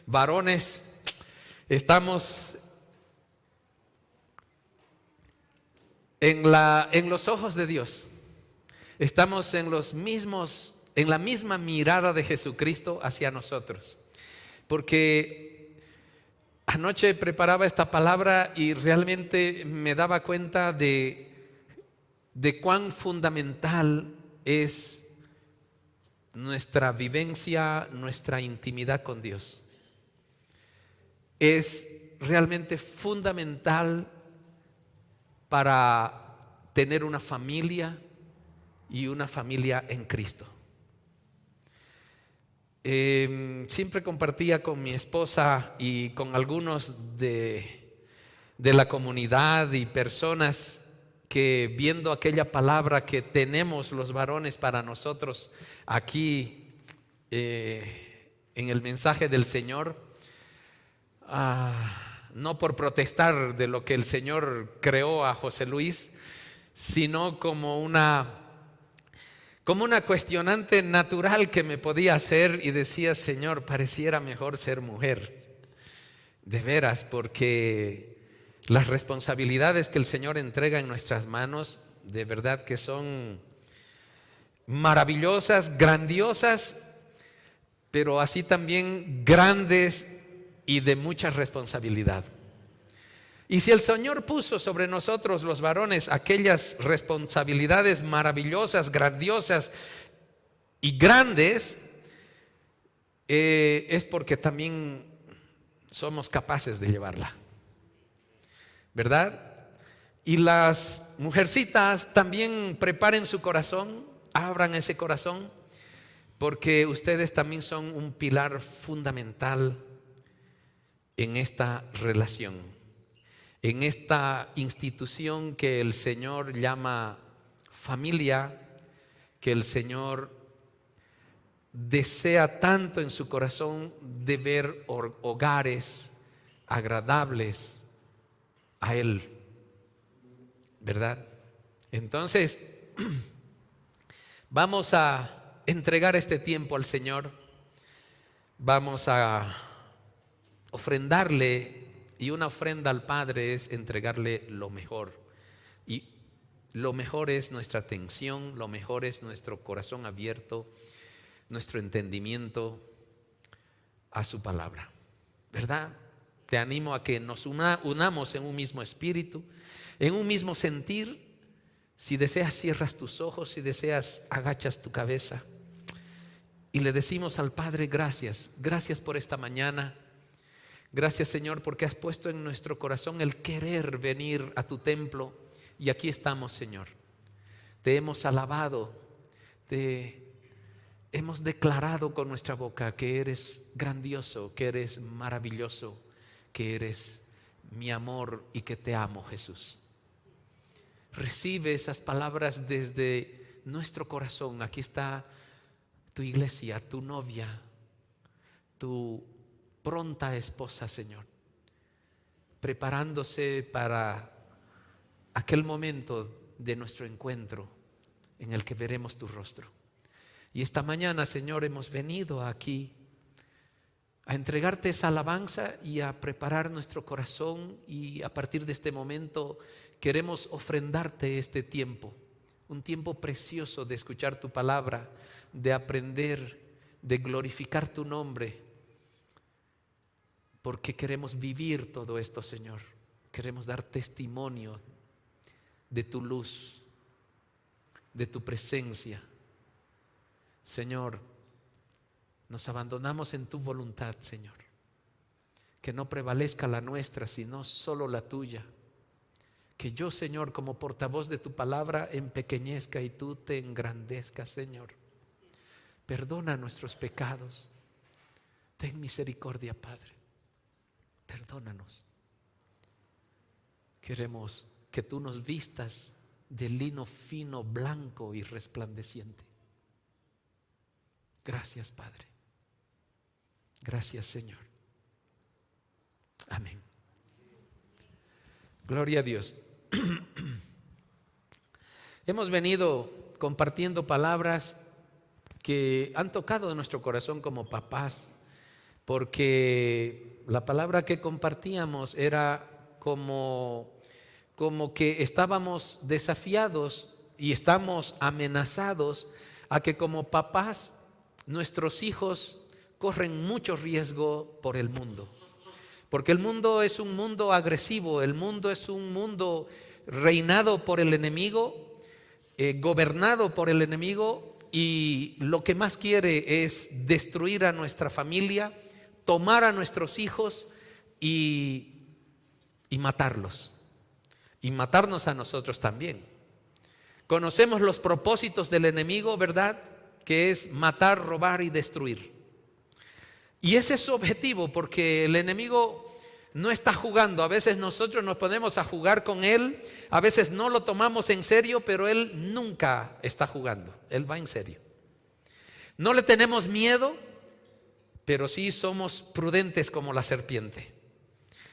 varones, estamos en los ojos de Dios. Estamos en la misma mirada de Jesucristo hacia nosotros. Porque anoche preparaba esta palabra y realmente me daba cuenta de cuán fundamental es nuestra vivencia, nuestra intimidad con Dios. Es realmente fundamental para tener una familia y una familia en Cristo. Siempre compartía con mi esposa y con algunos de la comunidad y personas que, viendo aquella palabra que tenemos los varones para nosotros aquí en el mensaje del Señor, no por protestar de lo que el Señor creó a José Luis, sino como una cuestionante natural que me podía hacer, y decía: Señor, pareciera mejor ser mujer, de veras, porque las responsabilidades que el Señor entrega en nuestras manos, de verdad que son maravillosas, grandiosas, pero así también grandes y de mucha responsabilidad. Y si el Señor puso sobre nosotros los varones aquellas responsabilidades maravillosas, grandiosas y grandes, es porque también somos capaces de llevarla, ¿verdad? Y las mujercitas también preparen su corazón, abran ese corazón, porque ustedes también son un pilar fundamental en esta relación, en esta institución que el Señor llama familia, que el Señor desea tanto en su corazón de ver hogares agradables a Él, ¿verdad? Entonces, vamos a entregar este tiempo al Señor, vamos a ofrendarle. Y una ofrenda al Padre es entregarle lo mejor. Y lo mejor es nuestra atención, lo mejor es nuestro corazón abierto, nuestro entendimiento a su palabra, ¿verdad? Te animo a que nos unamos en un mismo espíritu, en un mismo sentir. Si deseas, cierras tus ojos; si deseas, agachas tu cabeza y le decimos al Padre: gracias, gracias por esta mañana. Gracias, Señor, porque has puesto en nuestro corazón el querer venir a tu templo. Y aquí estamos, Señor. Te hemos alabado, te hemos declarado con nuestra boca que eres grandioso, que eres maravilloso, que eres mi amor y que te amo, Jesús. Recibe esas palabras desde nuestro corazón. Aquí está tu iglesia, tu novia, tu pronta esposa, Señor, preparándose para aquel momento de nuestro encuentro en el que veremos tu rostro. Y esta mañana, Señor, hemos venido aquí a entregarte esa alabanza y a preparar nuestro corazón, y a partir de este momento queremos ofrendarte este tiempo, un tiempo precioso de escuchar tu palabra, de aprender, de glorificar tu nombre. Porque queremos vivir todo esto, Señor. Queremos dar testimonio de tu luz, de tu presencia. Señor, nos abandonamos en tu voluntad, Señor. Que no prevalezca la nuestra, sino solo la tuya. Que yo, Señor, como portavoz de tu palabra, empequeñezca y tú te engrandezcas, Señor. Perdona nuestros pecados. Ten misericordia, Padre. Perdónanos. Queremos que tú nos vistas de lino fino, blanco y resplandeciente. Gracias, Padre. Gracias, Señor. Amén. Gloria a Dios. Hemos venido compartiendo palabras que han tocado nuestro corazón como papás, porque la palabra que compartíamos era como que estábamos desafiados y estamos amenazados a que como papás nuestros hijos corren mucho riesgo por el mundo. Porque el mundo es un mundo agresivo, el mundo es un mundo reinado por el enemigo, gobernado por el enemigo, y lo que más quiere es destruir a nuestra familia, tomar a nuestros hijos y matarlos, y matarnos a nosotros también. Conocemos los propósitos del enemigo, ¿verdad? Que es matar, robar y destruir. Y ese es su objetivo, porque el enemigo no está jugando. A veces nosotros nos ponemos a jugar con él, a veces no lo tomamos en serio, pero él nunca está jugando, él va en serio. No le tenemos miedo, pero sí somos prudentes como la serpiente.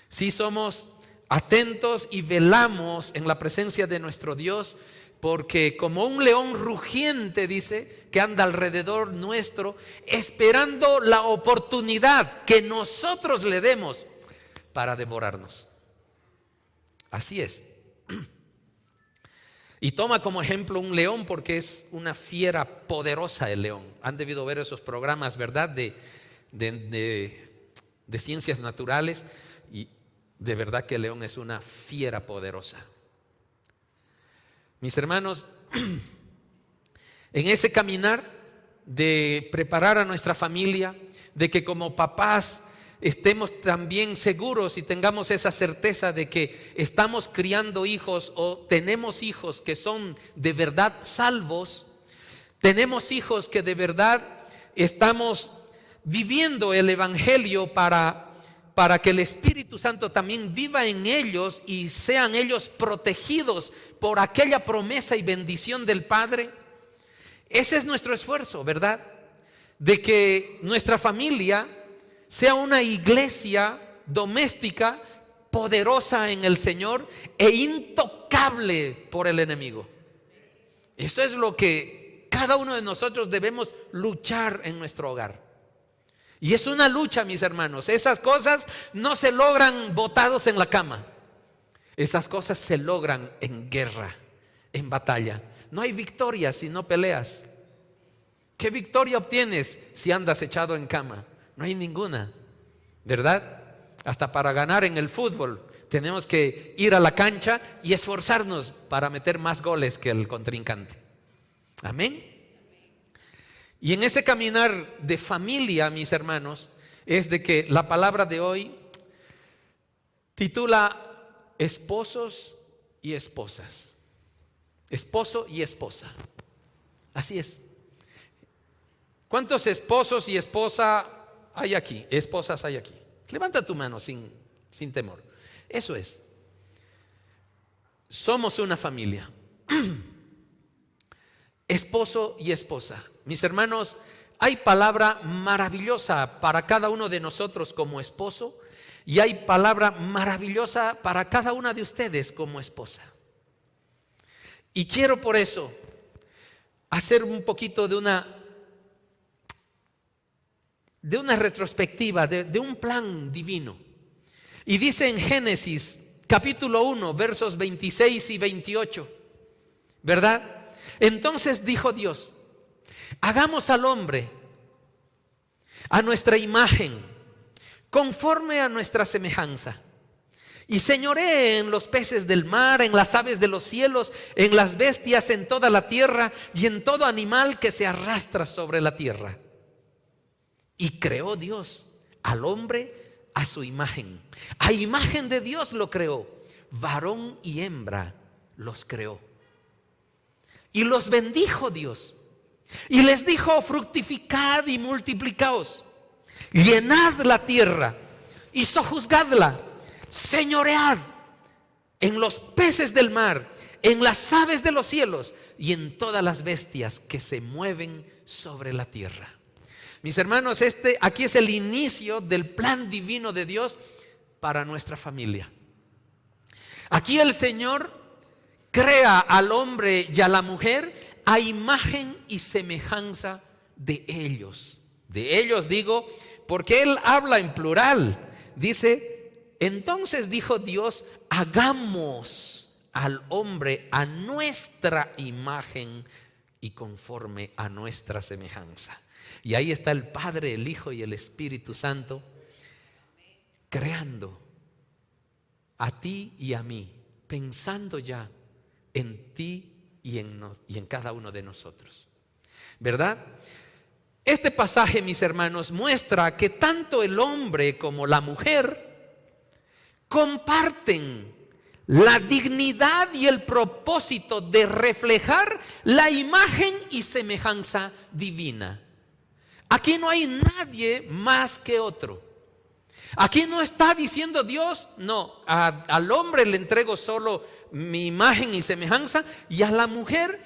Sí somos atentos y velamos en la presencia de nuestro Dios, porque como un león rugiente, dice, que anda alrededor nuestro, esperando la oportunidad que nosotros le demos para devorarnos. Así es. Y toma como ejemplo un león, porque es una fiera poderosa el león. Han debido ver esos programas, ¿verdad? De ciencias naturales, y de verdad que el león es una fiera poderosa. Mis hermanos, en ese caminar de preparar a nuestra familia, de que como papás estemos también seguros y tengamos esa certeza de que estamos criando hijos o tenemos hijos que son de verdad salvos, tenemos hijos que de verdad estamos viviendo el evangelio para que el Espíritu Santo también viva en ellos y sean ellos protegidos por aquella promesa y bendición del Padre. Ese es nuestro esfuerzo, ¿verdad? De que nuestra familia sea una iglesia doméstica poderosa en el Señor e intocable por el enemigo. Eso es lo que cada uno de nosotros debemos luchar en nuestro hogar. Y es una lucha, mis hermanos. Esas cosas no se logran botados en la cama. Esas cosas se logran en guerra, en batalla. No hay victoria si no peleas. ¿Qué victoria obtienes si andas echado en cama? No hay ninguna, ¿verdad? Hasta para ganar en el fútbol tenemos que ir a la cancha y esforzarnos para meter más goles que el contrincante. Amén. Y en ese caminar de familia, mis hermanos, es de que la palabra de hoy titula esposos y esposas. Esposo y esposa. Así es. ¿Cuántos esposos y esposa hay aquí? Esposas hay aquí. Levanta tu mano sin temor. Eso es. Somos una familia. Esposo y esposa. Mis hermanos, hay palabra maravillosa para cada uno de nosotros como esposo, y hay palabra maravillosa para cada una de ustedes como esposa. Y quiero por eso hacer un poquito de una retrospectiva, de un plan divino. Y dice en Génesis capítulo 1 versos 26 y 28, ¿verdad? Entonces dijo Dios: hagamos al hombre a nuestra imagen, conforme a nuestra semejanza, y señoree en los peces del mar, en las aves de los cielos, en las bestias, en toda la tierra y en todo animal que se arrastra sobre la tierra. Y creó Dios al hombre a su imagen. A imagen de Dios lo creó, varón y hembra los creó. Y los bendijo Dios y les dijo: fructificad y multiplicaos, llenad la tierra y sojuzgadla, señoread en los peces del mar, en las aves de los cielos y en todas las bestias que se mueven sobre la tierra. Mis hermanos, aquí es el inicio del plan divino de Dios para nuestra familia. Aquí el Señor crea al hombre y a la mujer a imagen y semejanza de ellos, De ellos digo, porque él habla en plural. Dice, entonces dijo Dios, hagamos al hombre a nuestra imagen y conforme a nuestra semejanza. Y ahí está el Padre, el Hijo y el Espíritu Santo creando a ti y a mí, pensando ya en ti y en cada uno de nosotros, ¿verdad? Este pasaje, mis hermanos, muestra que tanto el hombre como la mujer comparten la dignidad y el propósito de reflejar la imagen y semejanza divina. Aquí no hay nadie más que otro. Aquí no está diciendo Dios, no, al hombre le entrego solo mi imagen y semejanza y a la mujer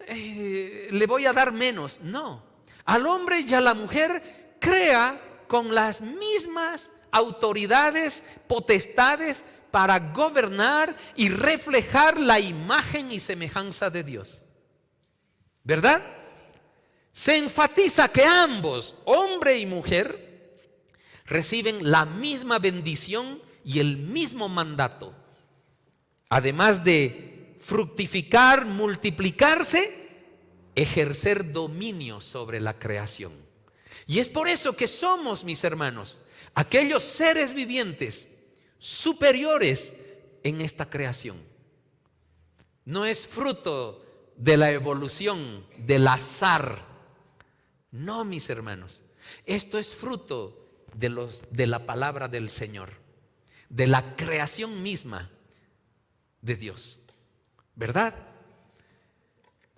le voy a dar menos. No, al hombre y a la mujer crea con las mismas autoridades, potestades para gobernar y reflejar la imagen y semejanza de Dios, ¿verdad? Se enfatiza que ambos, hombre y mujer, reciben la misma bendición y el mismo mandato. Además de fructificar, multiplicarse, ejercer dominio sobre la creación. Y es por eso que somos, mis hermanos, aquellos seres vivientes superiores en esta creación. No es fruto de la evolución, del azar. No, mis hermanos, esto es fruto de la palabra del Señor, de la creación misma de Dios, ¿verdad?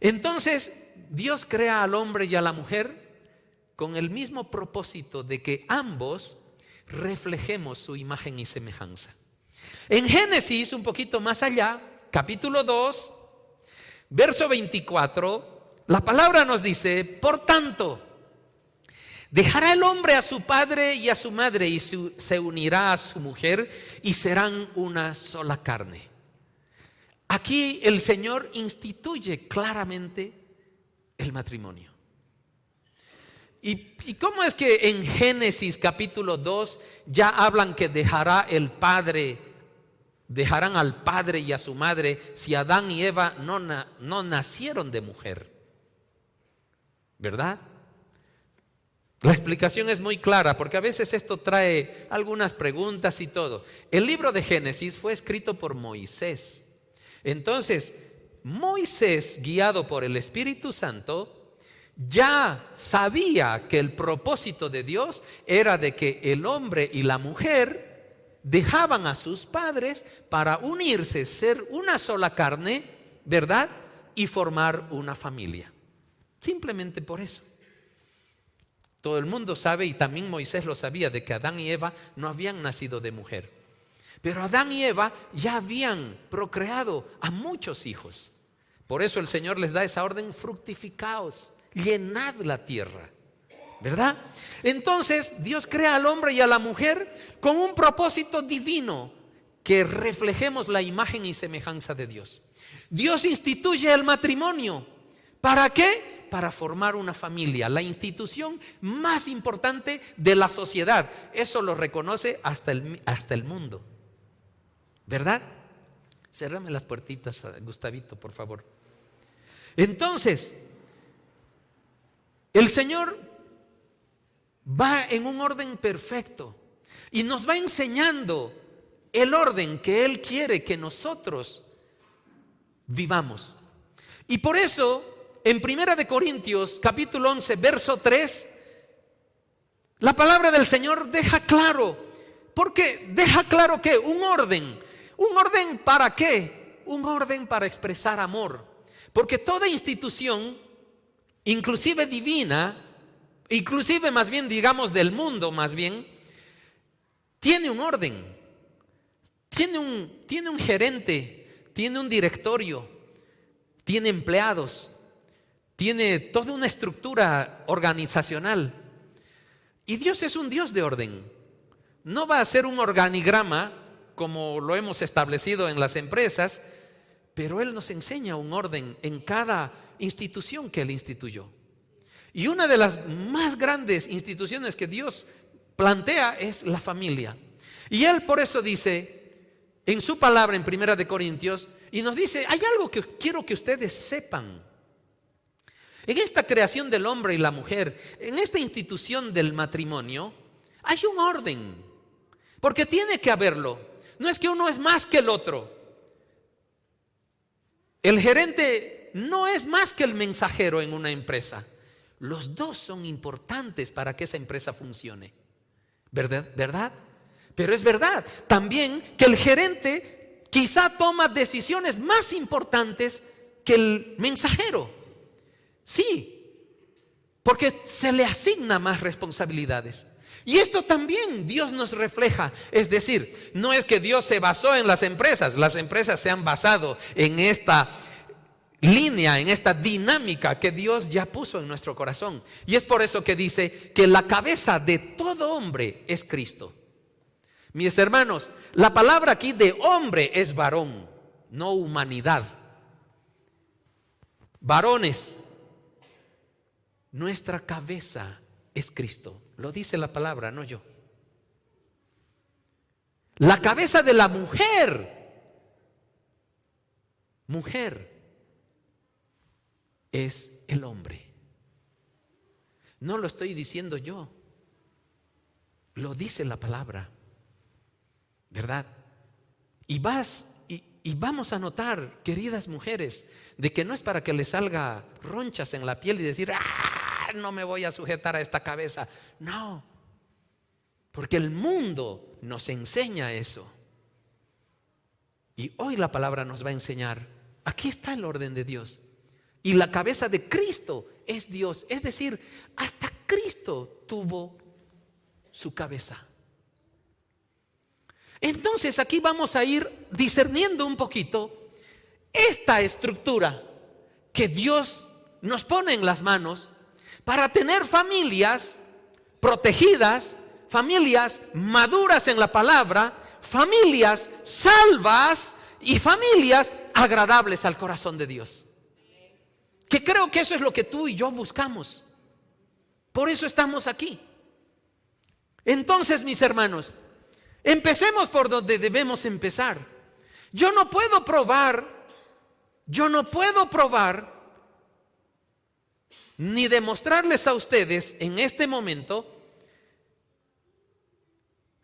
Entonces Dios crea al hombre y a la mujer con el mismo propósito de que ambos reflejemos su imagen y semejanza. En Génesis, un poquito más allá, capítulo 2, verso 24, la palabra nos dice, por tanto, dejará el hombre a su padre y a su madre y se unirá a su mujer y serán una sola carne. Aquí el Señor instituye claramente el matrimonio. ¿Y cómo es que en Génesis capítulo 2 ya hablan que dejarán al padre y a su madre si Adán y Eva no nacieron de mujer? ¿Verdad? La explicación es muy clara porque a veces esto trae algunas preguntas y todo. El libro de Génesis fue escrito por Moisés. Entonces, Moisés, guiado por el Espíritu Santo, ya sabía que el propósito de Dios era de que el hombre y la mujer dejaban a sus padres para unirse, ser una sola carne, ¿verdad? Y formar una familia. Simplemente por eso. Todo el mundo sabe, y también Moisés lo sabía, de que Adán y Eva no habían nacido de mujer. Pero Adán y Eva ya habían procreado a muchos hijos. Por eso el Señor les da esa orden: fructificaos, llenad la tierra, ¿verdad? Entonces Dios crea al hombre y a la mujer con un propósito divino, que reflejemos la imagen y semejanza de Dios. Dios instituye el matrimonio. ¿Para qué? Para formar una familia, la institución más importante de la sociedad. Eso lo reconoce hasta el mundo, ¿verdad? Cérrame las puertitas, Gustavito, por favor. Entonces, el Señor va en un orden perfecto y nos va enseñando el orden que Él quiere que nosotros vivamos. Y por eso, en 1 de Corintios, capítulo 11, verso 3, la palabra del Señor deja claro. Porque deja claro que un orden ¿para qué? Un orden para expresar amor. Porque toda institución, inclusive divina, inclusive más bien digamos del mundo más bien, tiene un orden, tiene un gerente, tiene un directorio, tiene empleados, tiene toda una estructura organizacional. Y Dios es un Dios de orden. No va a ser un organigrama como lo hemos establecido en las empresas, pero Él nos enseña un orden en cada institución que Él instituyó. Y una de las más grandes instituciones que Dios plantea es la familia. Y Él por eso dice en su palabra en 1 Corintios, y nos dice, hay algo que quiero que ustedes sepan. En esta creación del hombre y la mujer, en esta institución del matrimonio, hay un orden, porque tiene que haberlo. No es que uno es más que el otro. El gerente no es más que el mensajero en una empresa. Los dos son importantes para que esa empresa funcione. ¿Verdad? Pero es verdad también que el gerente quizá toma decisiones más importantes que el mensajero. Sí, porque se le asigna más responsabilidades. Y esto también Dios nos refleja. Es decir, no es que Dios se basó en las empresas se han basado en esta línea, en esta dinámica que Dios ya puso en nuestro corazón. Y es por eso que dice que la cabeza de todo hombre es Cristo. Mis hermanos, la palabra aquí de hombre es varón, no humanidad. Varones, nuestra cabeza es Cristo. Lo dice la palabra, no yo. La cabeza de la mujer es el hombre. No lo estoy diciendo yo, lo dice la palabra, ¿verdad? Y vamos a notar, queridas mujeres, de que no es para que les salga ronchas en la piel y decir, no me voy a sujetar a esta cabeza. No, porque el mundo nos enseña eso. Y hoy la palabra nos va a enseñar, aquí está el orden de Dios. Y la cabeza de Cristo es Dios. Es decir, hasta Cristo tuvo su cabeza. Entonces aquí vamos a ir discerniendo un poquito esta estructura que Dios nos pone en las manos para tener familias protegidas, familias maduras en la palabra, familias salvas y familias agradables al corazón de Dios. Que creo que eso es lo que tú y yo buscamos. Por eso estamos aquí. Entonces, mis hermanos, empecemos por donde debemos empezar. Yo no puedo probar ni demostrarles a ustedes en este momento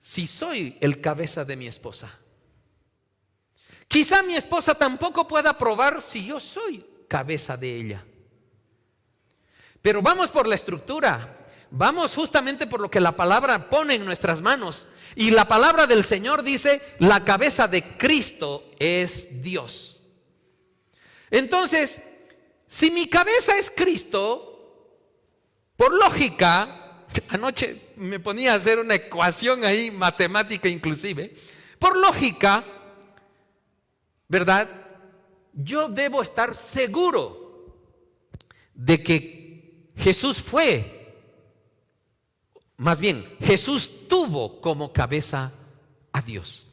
si soy el cabeza de mi esposa. Quizá mi esposa tampoco pueda probar si yo soy cabeza de ella. Pero vamos por la estructura, vamos justamente por lo que la palabra pone en nuestras manos. Y la palabra del Señor dice, la cabeza de Cristo es Dios. Entonces, si mi cabeza es Cristo, por lógica, anoche me ponía a hacer una ecuación ahí, matemática inclusive, por lógica, ¿verdad? Yo debo estar seguro de que Jesús Jesús tuvo como cabeza a Dios.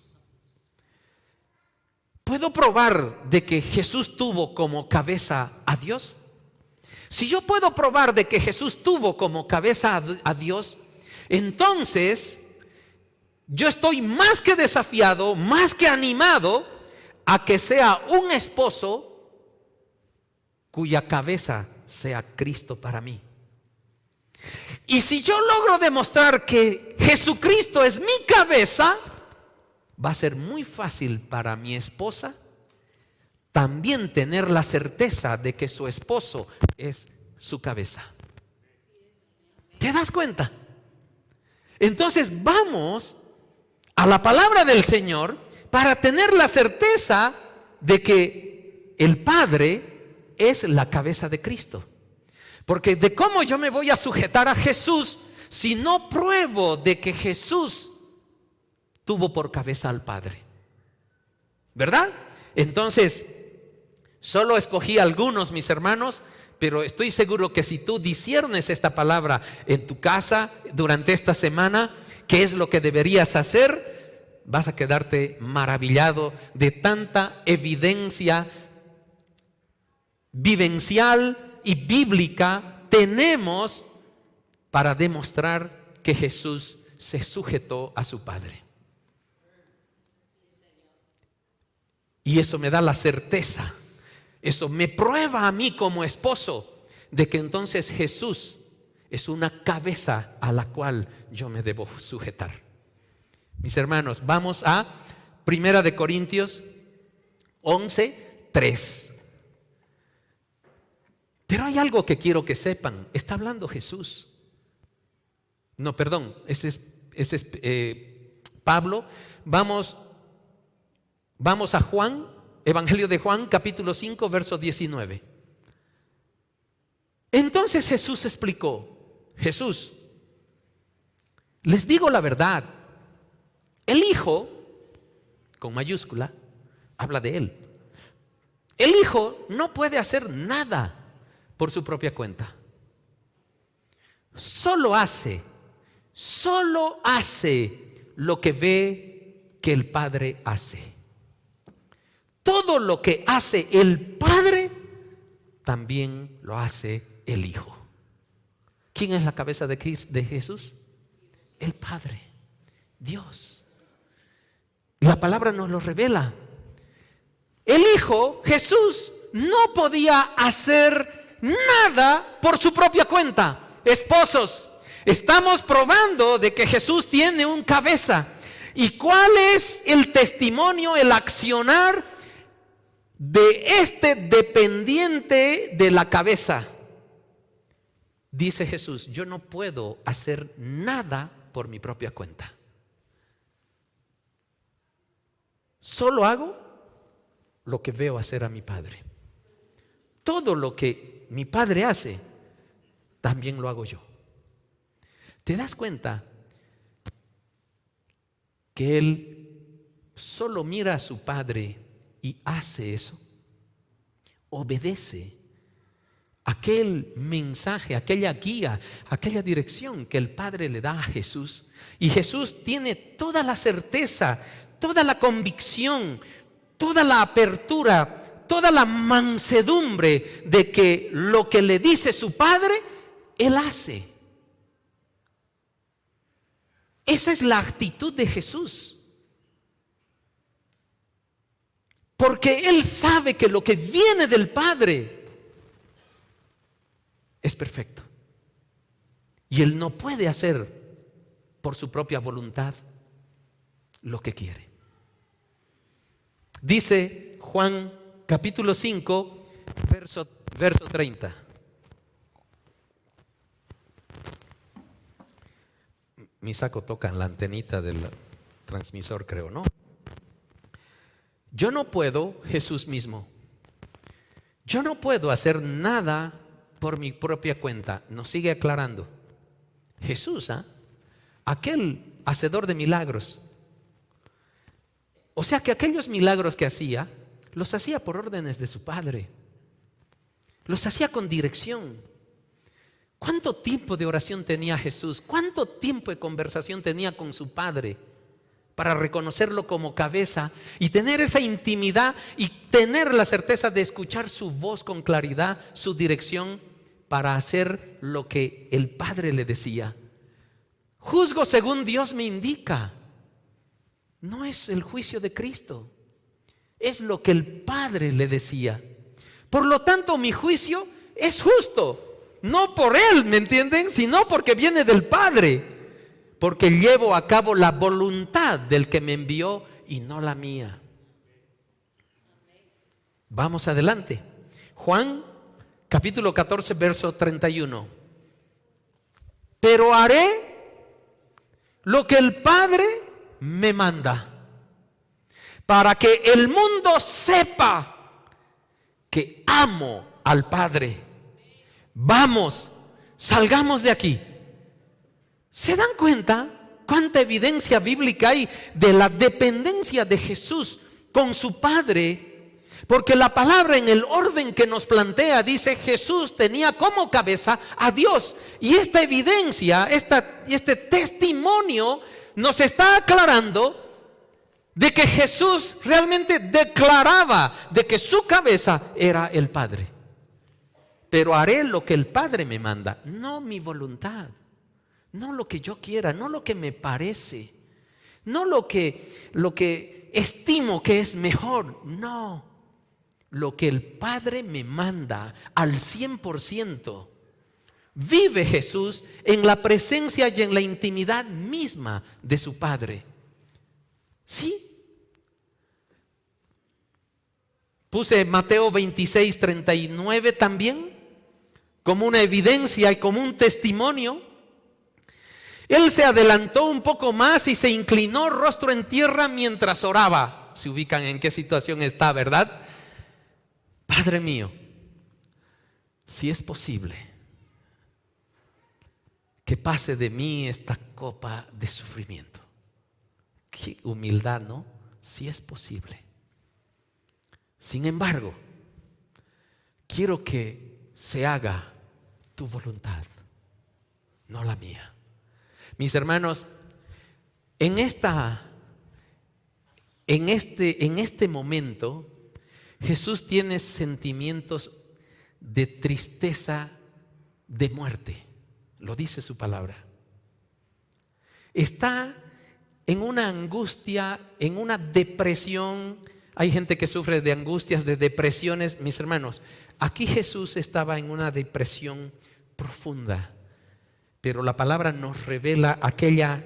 ¿Puedo probar de que Jesús tuvo como cabeza a Dios? Si yo puedo probar de que Jesús tuvo como cabeza a Dios, entonces yo estoy más que desafiado, más que animado a que sea un esposo cuya cabeza sea Cristo para mí. Y si yo logro demostrar que Jesucristo es mi cabeza, va a ser muy fácil para mi esposa también tener la certeza de que su esposo es su cabeza. ¿Te das cuenta? Entonces vamos a la palabra del Señor para tener la certeza de que el Padre es la cabeza de Cristo. Porque de cómo yo me voy a sujetar a Jesús si no pruebo de que Jesús tuvo por cabeza al Padre, ¿verdad? Entonces, solo escogí algunos, mis hermanos, pero estoy seguro que si tú disciernes esta palabra en tu casa durante esta semana, ¿qué es lo que deberías hacer? Vas a quedarte maravillado de tanta evidencia vivencial y bíblica tenemos para demostrar que Jesús se sujetó a su Padre. Y eso me da la certeza, eso me prueba a mí como esposo de que entonces Jesús es una cabeza a la cual yo me debo sujetar. Mis hermanos, vamos a 1 Corintios 11:3. Pero hay algo que quiero que sepan. Está hablando Jesús. No, perdón, ese es Pablo. Vamos a Juan, Evangelio de Juan, capítulo 5, verso 19. Entonces Jesús explicó. Jesús, les digo la verdad. El Hijo, con mayúscula, habla de Él. El Hijo no puede hacer nada por su propia cuenta. Solo hace lo que ve que el Padre hace. Todo lo que hace el Padre, también lo hace el Hijo. ¿Quién es la cabeza de Jesús? El Padre, Dios. La palabra nos lo revela. El Hijo, Jesús, no podía hacer nada por su propia cuenta. Esposos, estamos probando de que Jesús tiene un cabeza. ¿Y cuál es el testimonio, el accionar de este dependiente de la cabeza? Dice Jesús, yo no puedo hacer nada por mi propia cuenta. Solo hago lo que veo hacer a mi Padre. Todo lo que mi Padre hace, también lo hago yo. ¿Te das cuenta que Él solo mira a su Padre y hace eso? Obedece aquel mensaje, aquella guía, aquella dirección que el Padre le da a Jesús. Y Jesús tiene toda la certeza, toda la convicción, toda la apertura, toda la mansedumbre de que lo que le dice su Padre, Él hace. Esa es la actitud de Jesús. Porque Él sabe que lo que viene del Padre es perfecto. Y Él no puede hacer por su propia voluntad lo que quiere. Dice Juan capítulo 5, verso 30. Mi saco toca en la antenita del transmisor, creo, ¿no? Yo no puedo, Jesús mismo, yo no puedo hacer nada por mi propia cuenta. Nos sigue aclarando Jesús, aquel hacedor de milagros. O sea que aquellos milagros que hacía, los hacía por órdenes de su Padre. Los hacía con dirección. ¿Cuánto tiempo de oración tenía Jesús? ¿Cuánto tiempo de conversación tenía con su Padre para reconocerlo como cabeza y tener esa intimidad y tener la certeza de escuchar su voz con claridad, su dirección para hacer lo que el Padre le decía? Juzgo según Dios me indica. No es el juicio de Cristo, es lo que el Padre le decía. Por lo tanto, mi juicio es justo. No por Él, ¿me entienden? Sino porque viene del Padre. Porque llevo a cabo la voluntad del que me envió y no la mía. Vamos adelante. Juan capítulo 14, verso 31. Pero haré lo que el Padre me manda, para que el mundo sepa que amo al Padre. Vamos, salgamos de aquí. ¿Se dan cuenta cuánta evidencia bíblica hay de la dependencia de Jesús con su Padre? Porque la palabra en el orden que nos plantea dice Jesús tenía como cabeza a Dios. Y esta evidencia, este testimonio nos está aclarando de que Jesús realmente declaraba de que su cabeza era el Padre. pero haré lo que el Padre me manda, no mi voluntad, no lo que yo quiera, no lo que me parece, no lo que estimo que es mejor, no, lo que el Padre me manda al 100%. Vive Jesús en la presencia y en la intimidad misma de su Padre. ¿Sí? Puse Mateo 26:39 también como una evidencia y como un testimonio. Él se adelantó un poco más y se inclinó rostro en tierra mientras oraba. Se ubican en qué situación está, ¿verdad? Padre mío, si es posible, que pase de mí esta copa de sufrimiento. Qué humildad, ¿no? Si es posible. Sin embargo, quiero que se haga tu voluntad, no la mía. Mis hermanos, en este momento, Jesús tiene sentimientos de tristeza, de muerte. Lo dice su palabra. Está en una angustia, en una depresión. Hay gente que sufre de angustias, de depresiones. Mis hermanos, aquí Jesús estaba en una depresión profunda. Pero la palabra nos revela aquella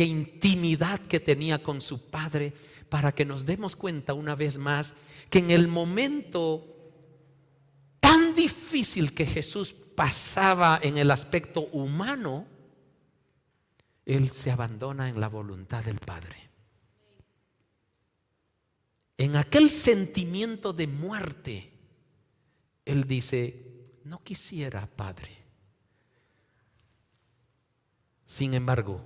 intimidad que tenía con su Padre, para que nos demos cuenta una vez más que en el momento tan difícil que Jesús pasaba en el aspecto humano, Él se abandona en la voluntad del Padre. En aquel sentimiento de muerte, Él dice: no quisiera, Padre. Sin embargo,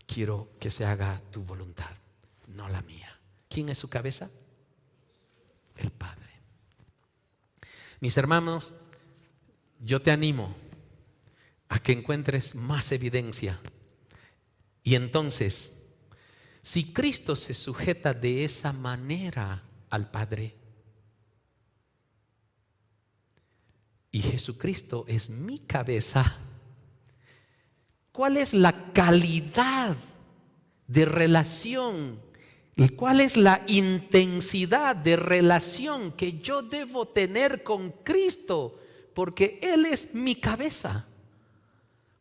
quiero que se haga tu voluntad, no la mía. ¿Quién es su cabeza? El Padre. Mis hermanos, yo te animo a que encuentres más evidencia. Y entonces, si Cristo se sujeta de esa manera al Padre, y Jesucristo es mi cabeza, ¿cuál es la calidad de relación? ¿Cuál es la intensidad de relación que yo debo tener con Cristo? Porque Él es mi cabeza.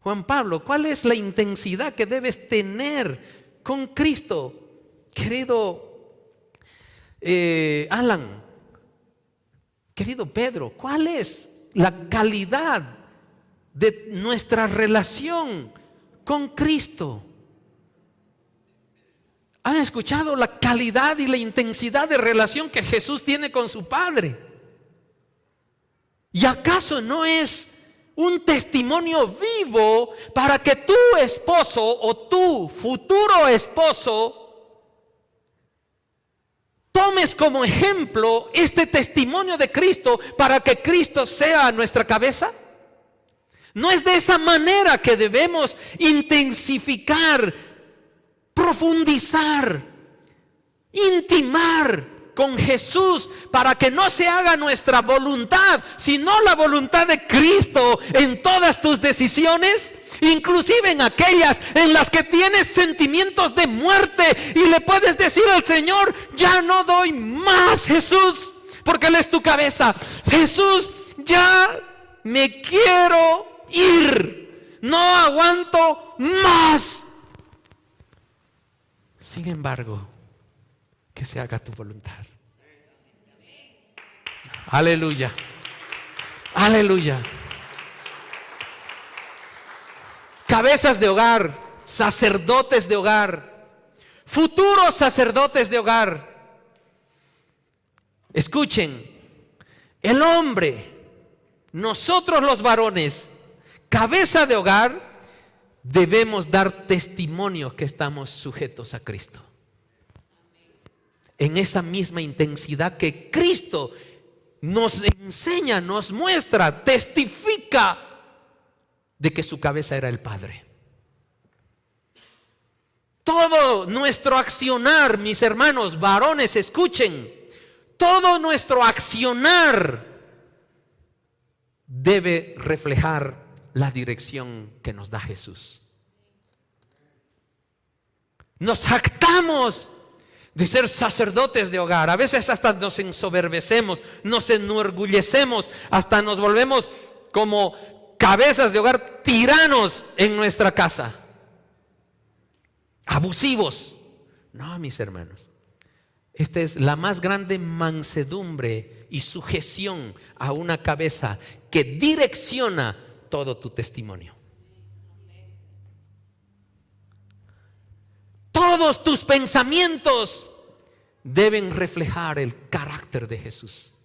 Juan Pablo, ¿cuál es la intensidad que debes tener con Cristo? Querido Alan, querido Pedro, ¿cuál es la calidad de nuestra relación con Cristo? ¿Han escuchado la calidad y la intensidad de relación que Jesús tiene con su Padre? ¿Y acaso no es un testimonio vivo para que tu esposo o tu futuro esposo tomes como ejemplo este testimonio de Cristo para que Cristo sea nuestra cabeza? No es de esa manera que debemos intensificar, profundizar, intimar con Jesús, para que no se haga nuestra voluntad, sino la voluntad de Cristo en todas tus decisiones, inclusive en aquellas en las que tienes sentimientos de muerte y le puedes decir al Señor: ya no doy más, Jesús, porque Él es tu cabeza. Jesús, ya me quiero ir, no aguanto más. Sin embargo, que se haga tu voluntad. Aleluya. Aleluya. Cabezas de hogar, sacerdotes de hogar, futuros sacerdotes de hogar. Escuchen, el hombre, nosotros los varones, cabeza de hogar, debemos dar testimonio que estamos sujetos a Cristo. En esa misma intensidad que Cristo nos enseña, nos muestra, testifica de que su cabeza era el Padre. Todo nuestro accionar, mis hermanos varones, escuchen, todo nuestro accionar debe reflejar la dirección que nos da Jesús. Nos jactamos de ser sacerdotes de hogar. A veces hasta nos ensoberbecemos, nos enorgullecemos, hasta nos volvemos como cabezas de hogar, tiranos en nuestra casa, abusivos. No, mis hermanos, esta es la más grande mansedumbre y sujeción a una cabeza que direcciona todo tu testimonio. Todos tus pensamientos deben reflejar el carácter de Jesús.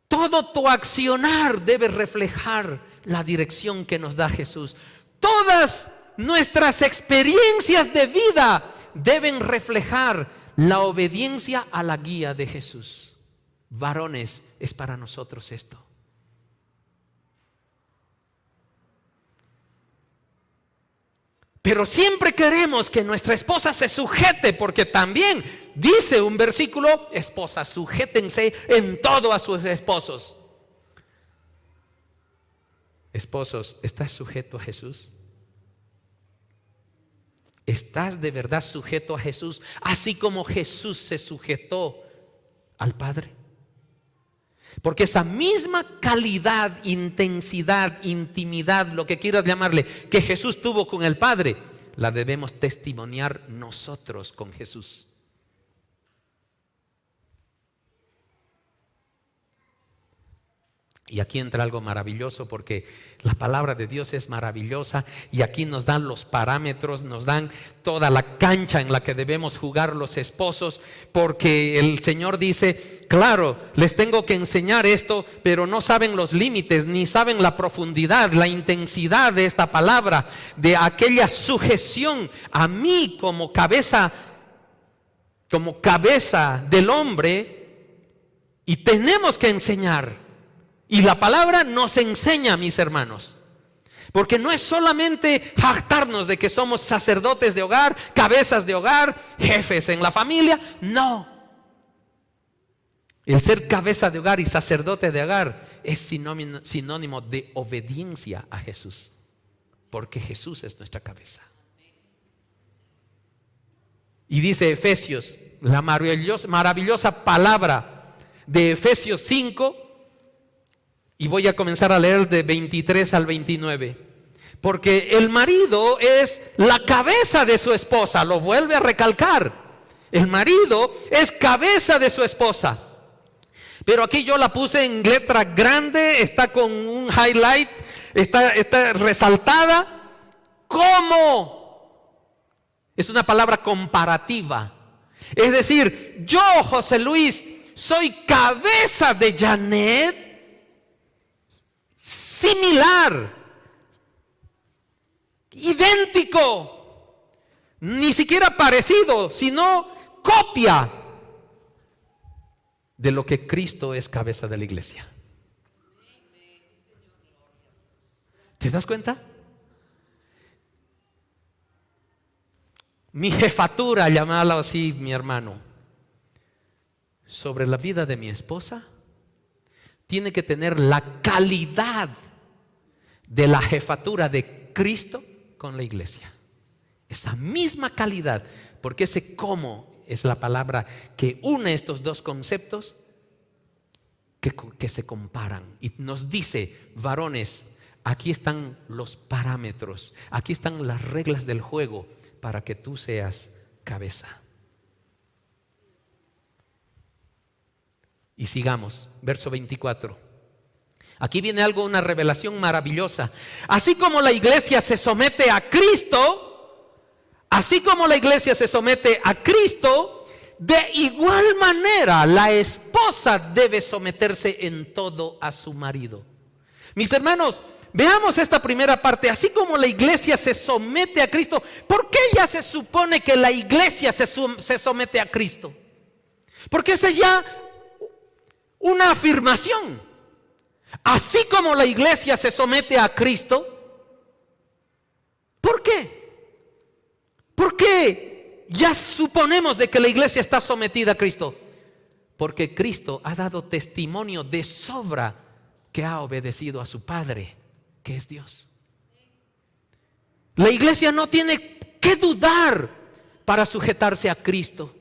Todo tu accionar debe reflejar la dirección que nos da Jesús. Todas nuestras experiencias de vida deben reflejar la obediencia a la guía de Jesús. Varones, es para nosotros esto. Pero siempre queremos que nuestra esposa se sujete, porque también dice un versículo: esposas, sujétense en todo a sus esposos. Esposos, ¿estás sujeto a Jesús? ¿Estás de verdad sujeto a Jesús, así como Jesús se sujetó al Padre? Porque esa misma calidad, intensidad, intimidad, lo que quieras llamarle, que Jesús tuvo con el Padre, la debemos testimoniar nosotros con Jesús. Y aquí entra algo maravilloso, porque la palabra de Dios es maravillosa y aquí nos dan los parámetros, nos dan toda la cancha en la que debemos jugar los esposos, porque el Señor dice: claro, les tengo que enseñar esto, pero no saben los límites, ni saben la profundidad, la intensidad de esta palabra, de aquella sujeción a mí como cabeza del hombre, y tenemos que enseñar. Y la palabra nos enseña, mis hermanos, porque no es solamente jactarnos de que somos sacerdotes de hogar, cabezas de hogar, jefes en la familia. No, el ser cabeza de hogar y sacerdote de hogar es sinónimo de obediencia a Jesús, porque Jesús es nuestra cabeza. Y dice Efesios, la maravillosa palabra de Efesios 5, y voy a comenzar a leer de 23 al 29. Porque el marido es la cabeza de su esposa. Lo vuelve a recalcar. El marido es cabeza de su esposa. Pero aquí yo la puse en letra grande. Está con un highlight. Está resaltada. ¿Cómo? Es una palabra comparativa. Es decir, yo, José Luis, soy cabeza de Janet, similar, idéntico, ni siquiera parecido, sino copia de lo que Cristo es cabeza de la iglesia. ¿Te das cuenta? Mi jefatura, llamarla así, mi hermano, sobre la vida de mi esposa tiene que tener la calidad de la jefatura de Cristo con la iglesia. Esa misma calidad, porque ese cómo es la palabra que une estos dos conceptos que se comparan. Y nos dice: varones, aquí están los parámetros, aquí están las reglas del juego para que tú seas cabeza. Y sigamos, verso 24. Aquí viene una revelación maravillosa. Así como la iglesia se somete a Cristo, de igual manera la esposa debe someterse en todo a su marido. Mis hermanos, veamos esta primera parte. Así como la iglesia se somete a Cristo, ¿por qué ya se supone que la iglesia se somete a Cristo? Porque esa es ya una afirmación. Así como la iglesia se somete a Cristo. ¿Por qué? ¿Por qué ya suponemos de que la iglesia está sometida a Cristo? Porque Cristo ha dado testimonio de sobra que ha obedecido a su Padre, que es Dios. La iglesia no tiene que dudar para sujetarse a Cristo.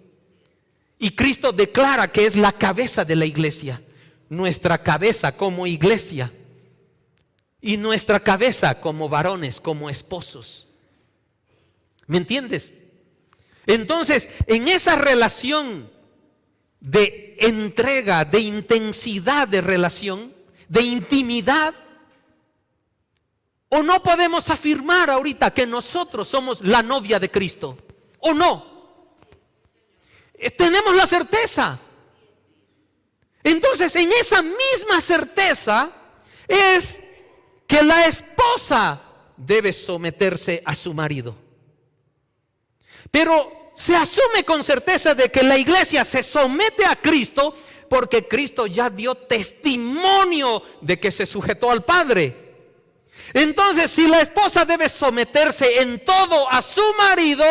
Y Cristo declara que es la cabeza de la iglesia, nuestra cabeza como iglesia y nuestra cabeza como varones, como esposos. ¿Me entiendes? Entonces, en esa relación de entrega, de intensidad de relación, de intimidad, ¿o no podemos afirmar ahorita que nosotros somos la novia de Cristo? ¿O no? Tenemos la certeza. Entonces, en esa misma certeza es que la esposa debe someterse a su marido. Pero se asume con certeza de que la iglesia se somete a Cristo porque Cristo ya dio testimonio de que se sujetó al Padre. Entonces, si la esposa debe someterse en todo a su marido,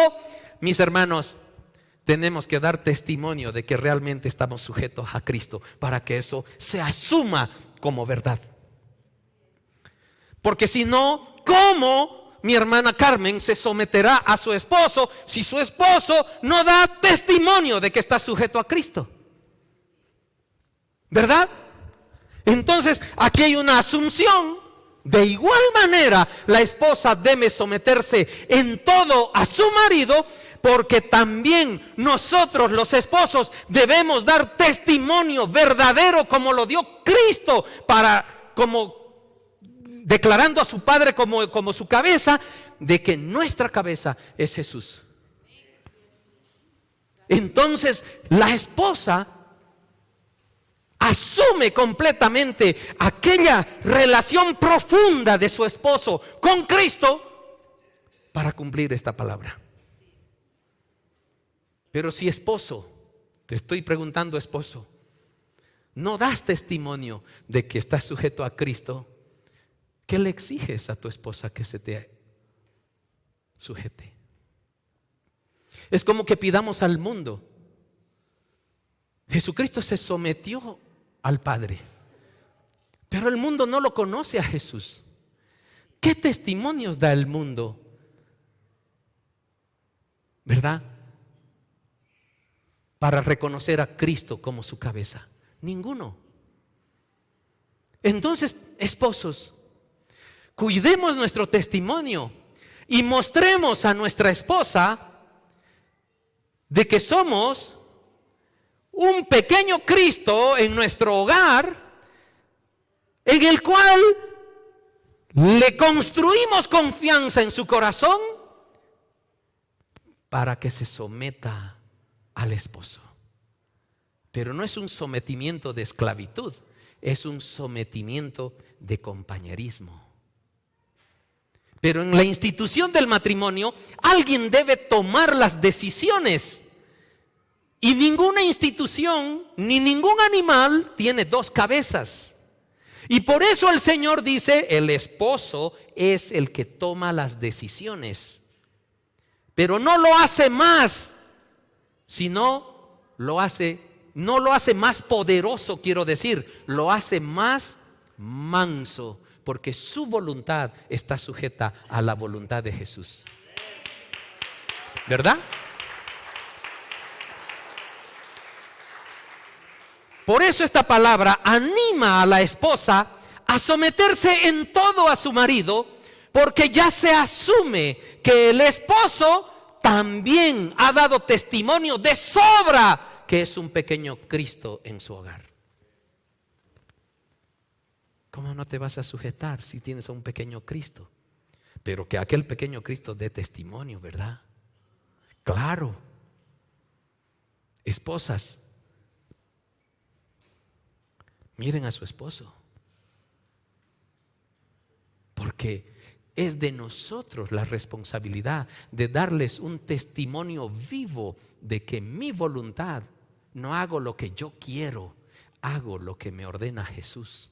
mis hermanos, tenemos que dar testimonio de que realmente estamos sujetos a Cristo para que eso se asuma como verdad. Porque si no, ¿cómo mi hermana Carmen se someterá a su esposo si su esposo no da testimonio de que está sujeto a Cristo? ¿Verdad? Entonces, aquí hay una asunción. De igual manera, la esposa debe someterse en todo a su marido, porque también nosotros los esposos debemos dar testimonio verdadero como lo dio Cristo, como declarando a su Padre como su cabeza, de que nuestra cabeza es Jesús. Entonces, la esposa asume completamente aquella relación profunda de su esposo con Cristo para cumplir esta palabra. Pero si esposo, te estoy preguntando esposo, no das testimonio de que estás sujeto a Cristo, ¿qué le exiges a tu esposa que se te sujete? Es como que pidamos al mundo. Jesucristo se sometió al Padre, pero el mundo no lo conoce a Jesús. ¿Qué testimonios da el mundo? ¿Verdad? Para reconocer a Cristo como su cabeza. Ninguno. Entonces, esposos, cuidemos nuestro testimonio y mostremos a nuestra esposa de que somos un pequeño Cristo en nuestro hogar, en el cual le construimos confianza en su corazón para que se someta al esposo. Pero no es un sometimiento de esclavitud, es un sometimiento de compañerismo. Pero en la institución del matrimonio, alguien debe tomar las decisiones. Y ninguna institución ni ningún animal tiene dos cabezas. Y por eso el Señor dice, el esposo es el que toma las decisiones. Pero no lo hace más, sino no lo hace más poderoso, quiero decir, lo hace más manso, porque su voluntad está sujeta a la voluntad de Jesús. ¿Verdad? Por eso esta palabra anima a la esposa a someterse en todo a su marido, porque ya se asume que el esposo también ha dado testimonio de sobra que es un pequeño Cristo en su hogar. ¿Cómo no te vas a sujetar si tienes a un pequeño Cristo? Pero que aquel pequeño Cristo dé testimonio, ¿verdad? Claro. Esposas, miren a su esposo, porque es de nosotros la responsabilidad de darles un testimonio vivo de que mi voluntad, no hago lo que yo quiero, hago lo que me ordena Jesús.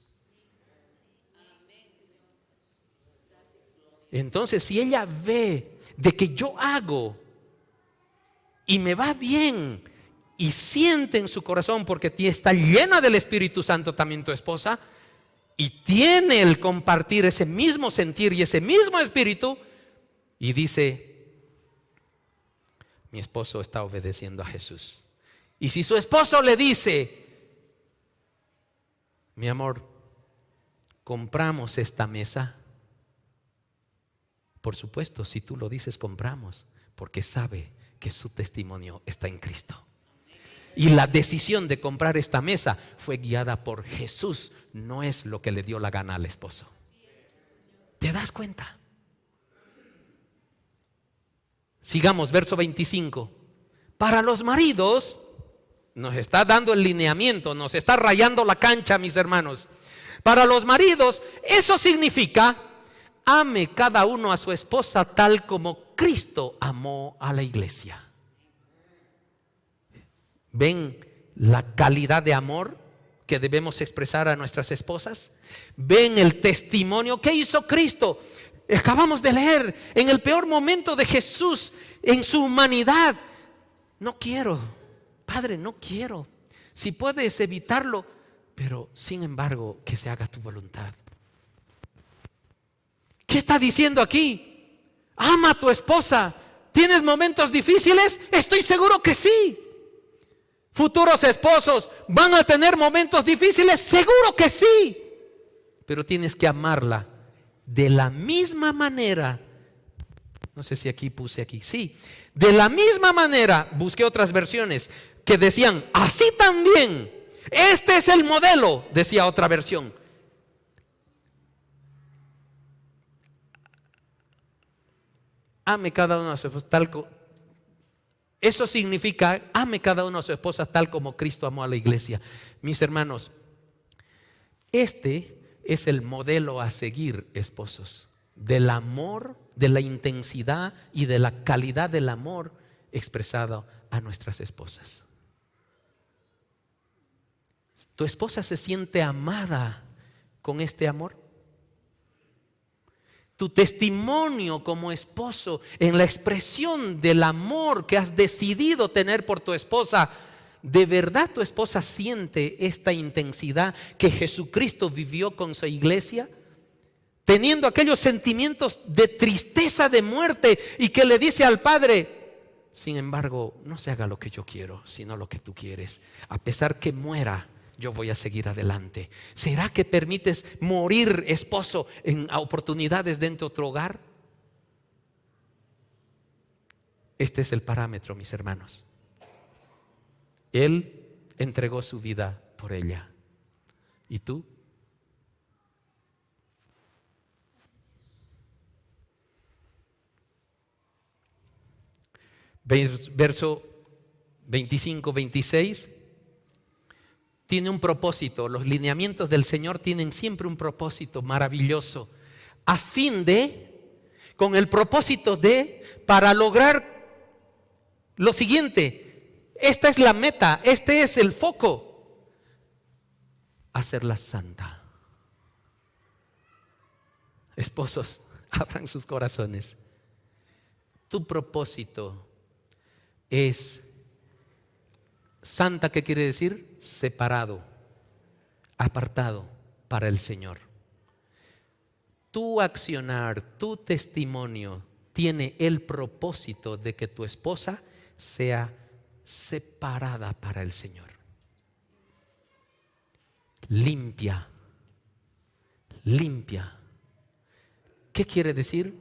Entonces, si ella ve de que yo hago y me va bien y siente en su corazón, porque está llena del Espíritu Santo también tu esposa, y tiene el compartir ese mismo sentir y ese mismo espíritu, y dice: mi esposo está obedeciendo a Jesús. Y si su esposo le dice: mi amor, compramos esta mesa, por supuesto, si tú lo dices, compramos, porque sabe que su testimonio está en Cristo. Y la decisión de comprar esta mesa fue guiada por Jesús, no es lo que le dio la gana al esposo. ¿Te das cuenta? Sigamos, verso 25. Para los maridos, nos está dando el lineamiento, nos está rayando la cancha, mis hermanos. Para los maridos, eso significa: ame cada uno a su esposa tal como Cristo amó a la iglesia. ¿Ven la calidad de amor que debemos expresar a nuestras esposas? ¿Ven el testimonio que hizo Cristo? Acabamos de leer, en el peor momento de Jesús, en su humanidad: no quiero, Padre, no quiero. Si puedes evitarlo, pero sin embargo, que se haga tu voluntad. ¿Qué está diciendo aquí? Ama a tu esposa. ¿Tienes momentos difíciles? Estoy seguro que sí. Futuros esposos, ¿van a tener momentos difíciles? Seguro que sí. Pero tienes que amarla de la misma manera. No sé si aquí puse aquí. Sí, de la misma manera. Busqué otras versiones que decían: así también. Este es el modelo, decía otra versión. Ame cada uno a su esposa tal como. Eso significa: ame cada uno a su esposa tal como Cristo amó a la iglesia. Mis hermanos, este es el modelo a seguir, esposos, del amor, de la intensidad y de la calidad del amor expresado a nuestras esposas. ¿Tu esposa se siente amada con este amor? Tu testimonio como esposo en la expresión del amor que has decidido tener por tu esposa, ¿de verdad tu esposa siente esta intensidad que Jesucristo vivió con su iglesia? Teniendo aquellos sentimientos de tristeza, de muerte, y que le dice al Padre: sin embargo, no se haga lo que yo quiero, sino lo que tú quieres. A pesar que muera, yo voy a seguir adelante. ¿Será que permites morir, esposo, en oportunidades dentro de tu hogar? Este es el parámetro, mis hermanos. Él entregó su vida por ella. ¿Y tú? Verso 25, 26. Tiene un propósito. Los lineamientos del Señor tienen siempre un propósito maravilloso, a fin de, con el propósito de, para lograr lo siguiente. Esta es la meta, este es el foco: hacerla santa. Esposos, abran sus corazones. Tu propósito es santa. ¿Qué quiere decir? Separado, apartado para el Señor. Tu accionar, tu testimonio tiene el propósito de que tu esposa sea separada para el Señor. Limpia. Limpia. ¿Qué quiere decir?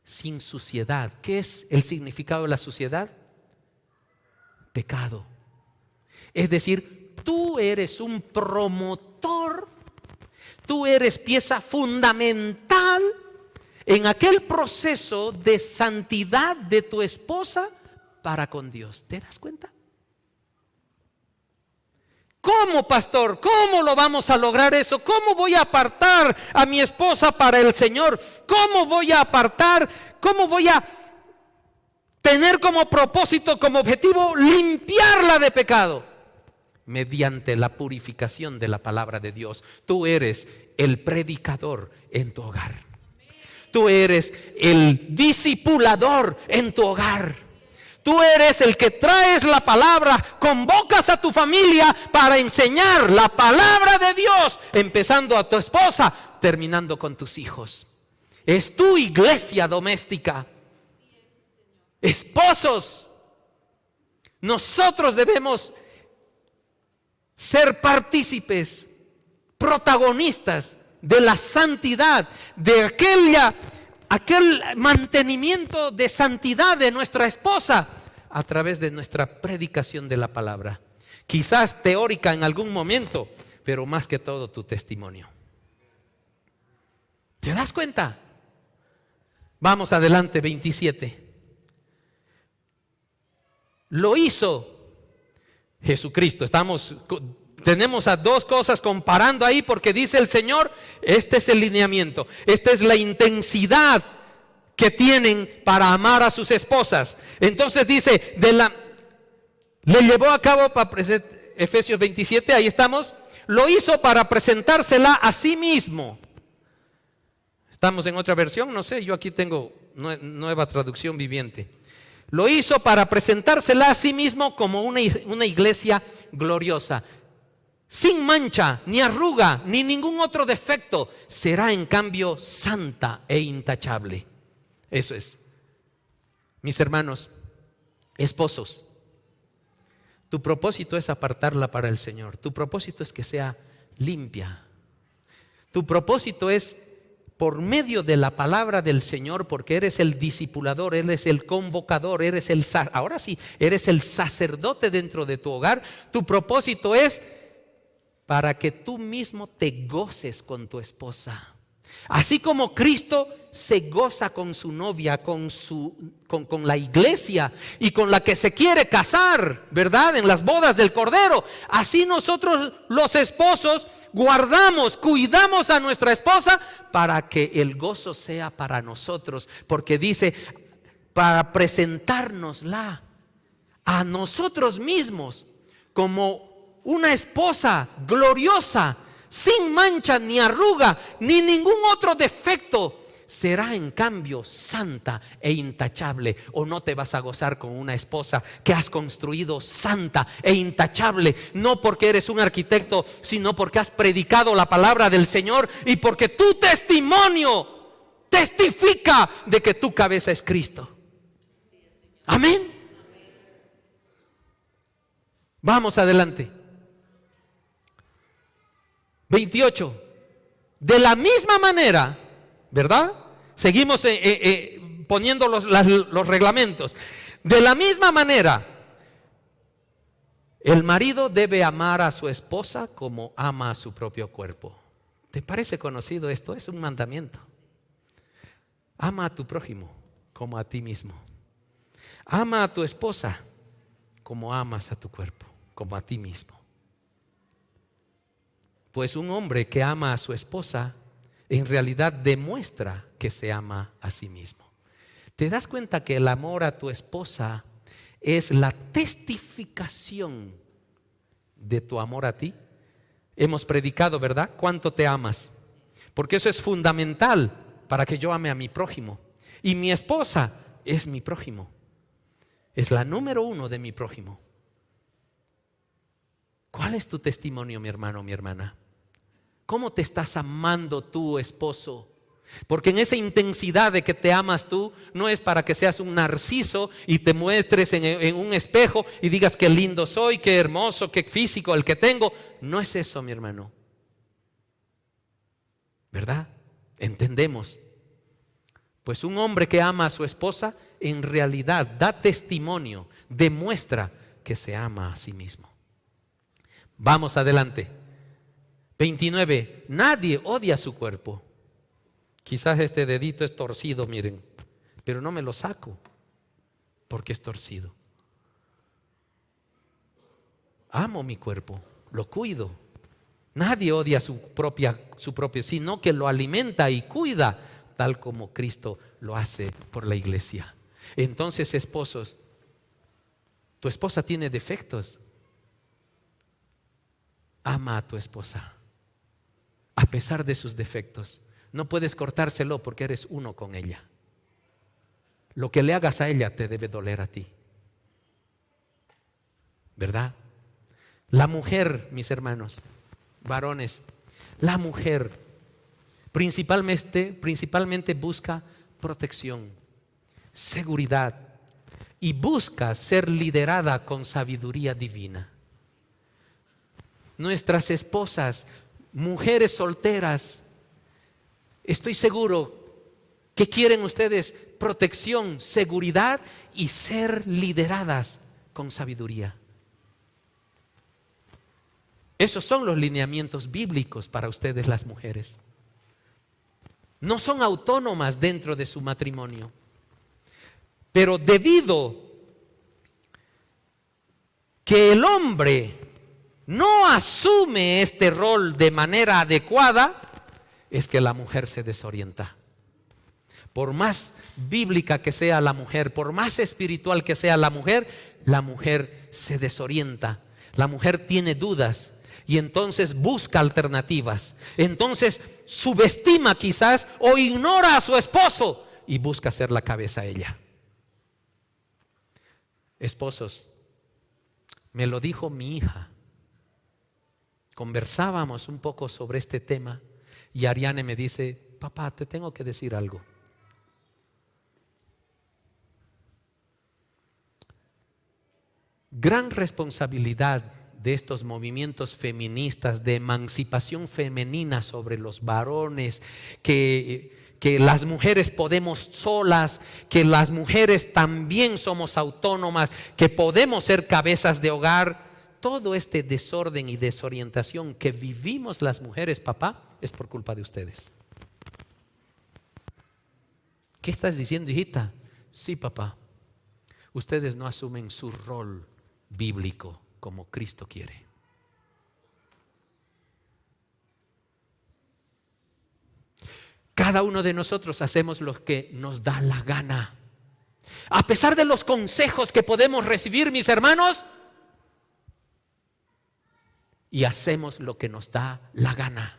Sin suciedad. ¿Qué es el significado de la suciedad? Pecado. Es decir, tú eres un promotor, tú eres pieza fundamental en aquel proceso de santidad de tu esposa para con Dios. ¿Te das cuenta? ¿Cómo, pastor? ¿Cómo lo vamos a lograr eso? ¿Cómo voy a apartar a mi esposa para el Señor? ¿Cómo voy a apartar? ¿Cómo voy a tener como propósito, como objetivo, limpiarla de pecado? Mediante la purificación de la palabra de Dios. Tú eres el predicador en tu hogar. Tú eres el discipulador en tu hogar. Tú eres el que traes la palabra, convocas a tu familia para enseñar la palabra de Dios, empezando a tu esposa, terminando con tus hijos. Es tu iglesia doméstica. Esposos, nosotros debemos ser partícipes, protagonistas de la santidad, de aquel mantenimiento de santidad de nuestra esposa a través de nuestra predicación de la palabra. Quizás teórica en algún momento, pero más que todo tu testimonio. ¿Te das cuenta? Vamos adelante, 27. Lo hizo Jesucristo. Tenemos a dos cosas comparando ahí, porque dice el Señor, este es el lineamiento, esta es la intensidad que tienen para amar a sus esposas. Entonces dice, le llevó a cabo, Efesios 27, ahí estamos, lo hizo para presentársela a sí mismo. Estamos en otra versión, no sé, yo aquí tengo nueva traducción viviente. Lo hizo para presentársela a sí mismo como una iglesia gloriosa, sin mancha, ni arruga, ni ningún otro defecto. Será en cambio santa e intachable. Eso es. Mis hermanos, esposos, tu propósito es apartarla para el Señor. Tu propósito es que sea limpia. Tu propósito es, por medio de la palabra del Señor, porque eres el discipulador, eres el convocador, ahora sí, eres el sacerdote dentro de tu hogar. Tu propósito es para que tú mismo te goces con tu esposa. Así como Cristo se goza con su novia, con la iglesia y con la que se quiere casar, ¿verdad? En las bodas del Cordero. Así nosotros los esposos guardamos, cuidamos a nuestra esposa para que el gozo sea para nosotros. Porque dice, para presentárnosla a nosotros mismos como una esposa gloriosa, sin mancha ni arruga ni ningún otro defecto. Será en cambio santa e intachable. O no te vas a gozar con una esposa que has construido santa e intachable, no porque eres un arquitecto, sino porque has predicado la palabra del Señor y porque tu testimonio testifica de que tu cabeza es Cristo. Amén. Vamos adelante. 28. De la misma manera, ¿verdad? Seguimos poniendo los reglamentos. De la misma manera, el marido debe amar a su esposa como ama a su propio cuerpo. ¿Te parece conocido esto? Es un mandamiento. Ama a tu prójimo como a ti mismo. Ama a tu esposa como amas a tu cuerpo, como a ti mismo. Pues un hombre que ama a su esposa en realidad demuestra que se ama a sí mismo. ¿Te das cuenta que el amor a tu esposa es la testificación de tu amor a ti? Hemos predicado, ¿verdad? ¿Cuánto te amas? Porque eso es fundamental para que yo ame a mi prójimo. Y mi esposa es mi prójimo. Es la número uno de mi prójimo. ¿Cuál es tu testimonio, mi hermano, mi hermana? ¿Cómo te estás amando tú, esposo? Porque en esa intensidad de que te amas tú, no es para que seas un narciso y te muestres en un espejo y digas qué lindo soy, qué hermoso, qué físico el que tengo. No es eso, mi hermano. ¿Verdad? Entendemos. Pues un hombre que ama a su esposa en realidad da testimonio, demuestra que se ama a sí mismo. Vamos adelante. 29. Nadie odia su cuerpo. Quizás este dedito es torcido, miren, pero no me lo saco porque es torcido. Amo mi cuerpo, lo cuido. Nadie odia su propio, sino que lo alimenta y cuida, tal como Cristo lo hace por la iglesia. Entonces, esposos, tu esposa tiene defectos. Ama a tu esposa a pesar de sus defectos. No puedes cortárselo porque eres uno con ella. Lo que le hagas a ella te debe doler a ti. ¿verdad? La mujer, mis hermanos, varones, la mujer principalmente busca protección, seguridad y busca ser liderada con sabiduría divina. Nuestras esposas, mujeres solteras, estoy seguro que quieren ustedes protección, seguridad y ser lideradas con sabiduría. Esos son los lineamientos bíblicos para ustedes, las mujeres. No son autónomas dentro de su matrimonio, pero debido que el hombre no asume este rol de manera adecuada, es que la mujer se desorienta. Por más bíblica que sea la mujer, por más espiritual que sea la mujer se desorienta. La mujer tiene dudas y entonces busca alternativas. Entonces subestima quizás o ignora a su esposo y busca hacer la cabeza a ella. Esposos, me lo dijo mi hija. Conversábamos un poco sobre este tema y Ariane me dice: papá, te tengo que decir algo. Gran responsabilidad de estos movimientos feministas de emancipación femenina sobre los varones, que las mujeres podemos solas, que las mujeres también somos autónomas, que podemos ser cabezas de hogar. Todo este desorden y desorientación que vivimos las mujeres, papá, es por culpa de ustedes. ¿Qué estás diciendo, hijita? Sí, papá. Ustedes no asumen su rol bíblico como Cristo quiere. Cada uno de nosotros hacemos lo que nos da la gana. A pesar de los consejos que podemos recibir, mis hermanos, y hacemos lo que nos da la gana.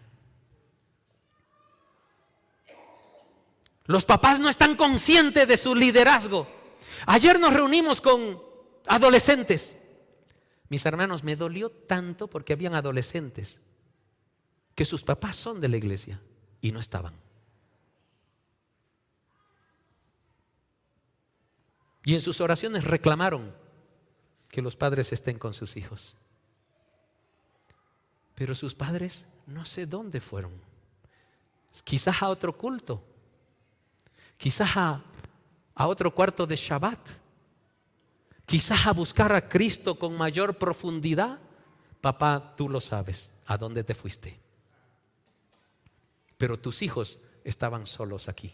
Los papás no están conscientes de su liderazgo. Ayer nos reunimos con adolescentes. Mis hermanos, me dolió tanto porque habían adolescentes que sus papás son de la iglesia y no estaban. Y en sus oraciones reclamaron que los padres estén con sus hijos. Pero sus padres no sé dónde fueron. Quizás a otro culto. Quizás a otro cuarto de Shabbat. Quizás a buscar a Cristo con mayor profundidad. Papá, tú lo sabes, a dónde te fuiste. Pero tus hijos estaban solos aquí,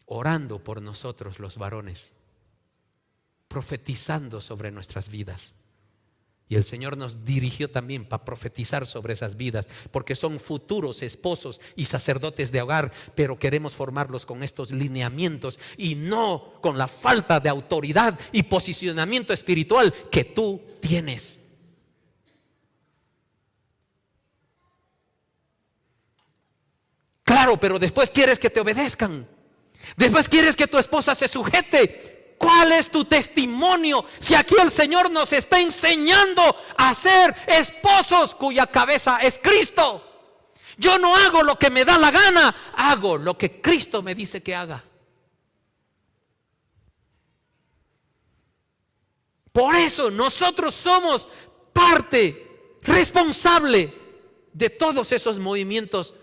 orando por nosotros los varones, profetizando sobre nuestras vidas. Y el Señor nos dirigió también para profetizar sobre esas vidas, porque son futuros esposos y sacerdotes de hogar, pero queremos formarlos con estos lineamientos y no con la falta de autoridad y posicionamiento espiritual que tú tienes. Claro, pero después quieres que te obedezcan. Después quieres que tu esposa se sujete. ¿Cuál es tu testimonio? Si aquí el Señor nos está enseñando a ser esposos cuya cabeza es Cristo. Yo no hago lo que me da la gana, hago lo que Cristo me dice que haga. Por eso nosotros somos parte responsable de todos esos movimientos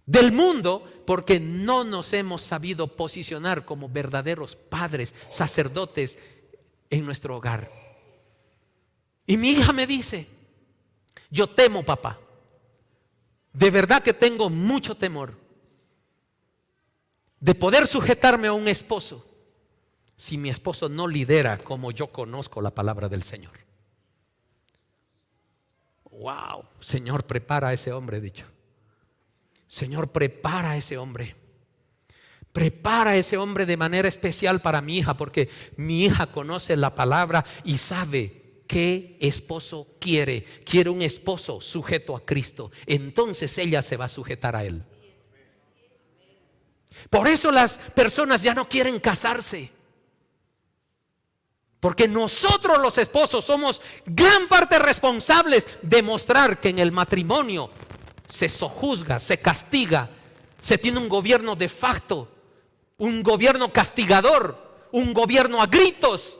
del mundo, porque no nos hemos sabido posicionar como verdaderos padres, sacerdotes en nuestro hogar. Y mi hija me dice: yo temo, papá, de verdad que tengo mucho temor de poder sujetarme a un esposo si mi esposo no lidera como yo conozco la palabra del Señor. Wow, Señor, prepara a ese hombre, he dicho. Señor, prepara a ese hombre. Prepara a ese hombre de manera especial para mi hija, porque mi hija conoce la palabra y sabe qué esposo quiere. Quiere un esposo sujeto a Cristo. Entonces ella se va a sujetar a él. Por eso las personas ya no quieren casarse. Porque nosotros los esposos somos gran parte responsables de mostrar que en el matrimonio se sojuzga, se castiga, se tiene un gobierno de facto, un gobierno castigador, un gobierno a gritos.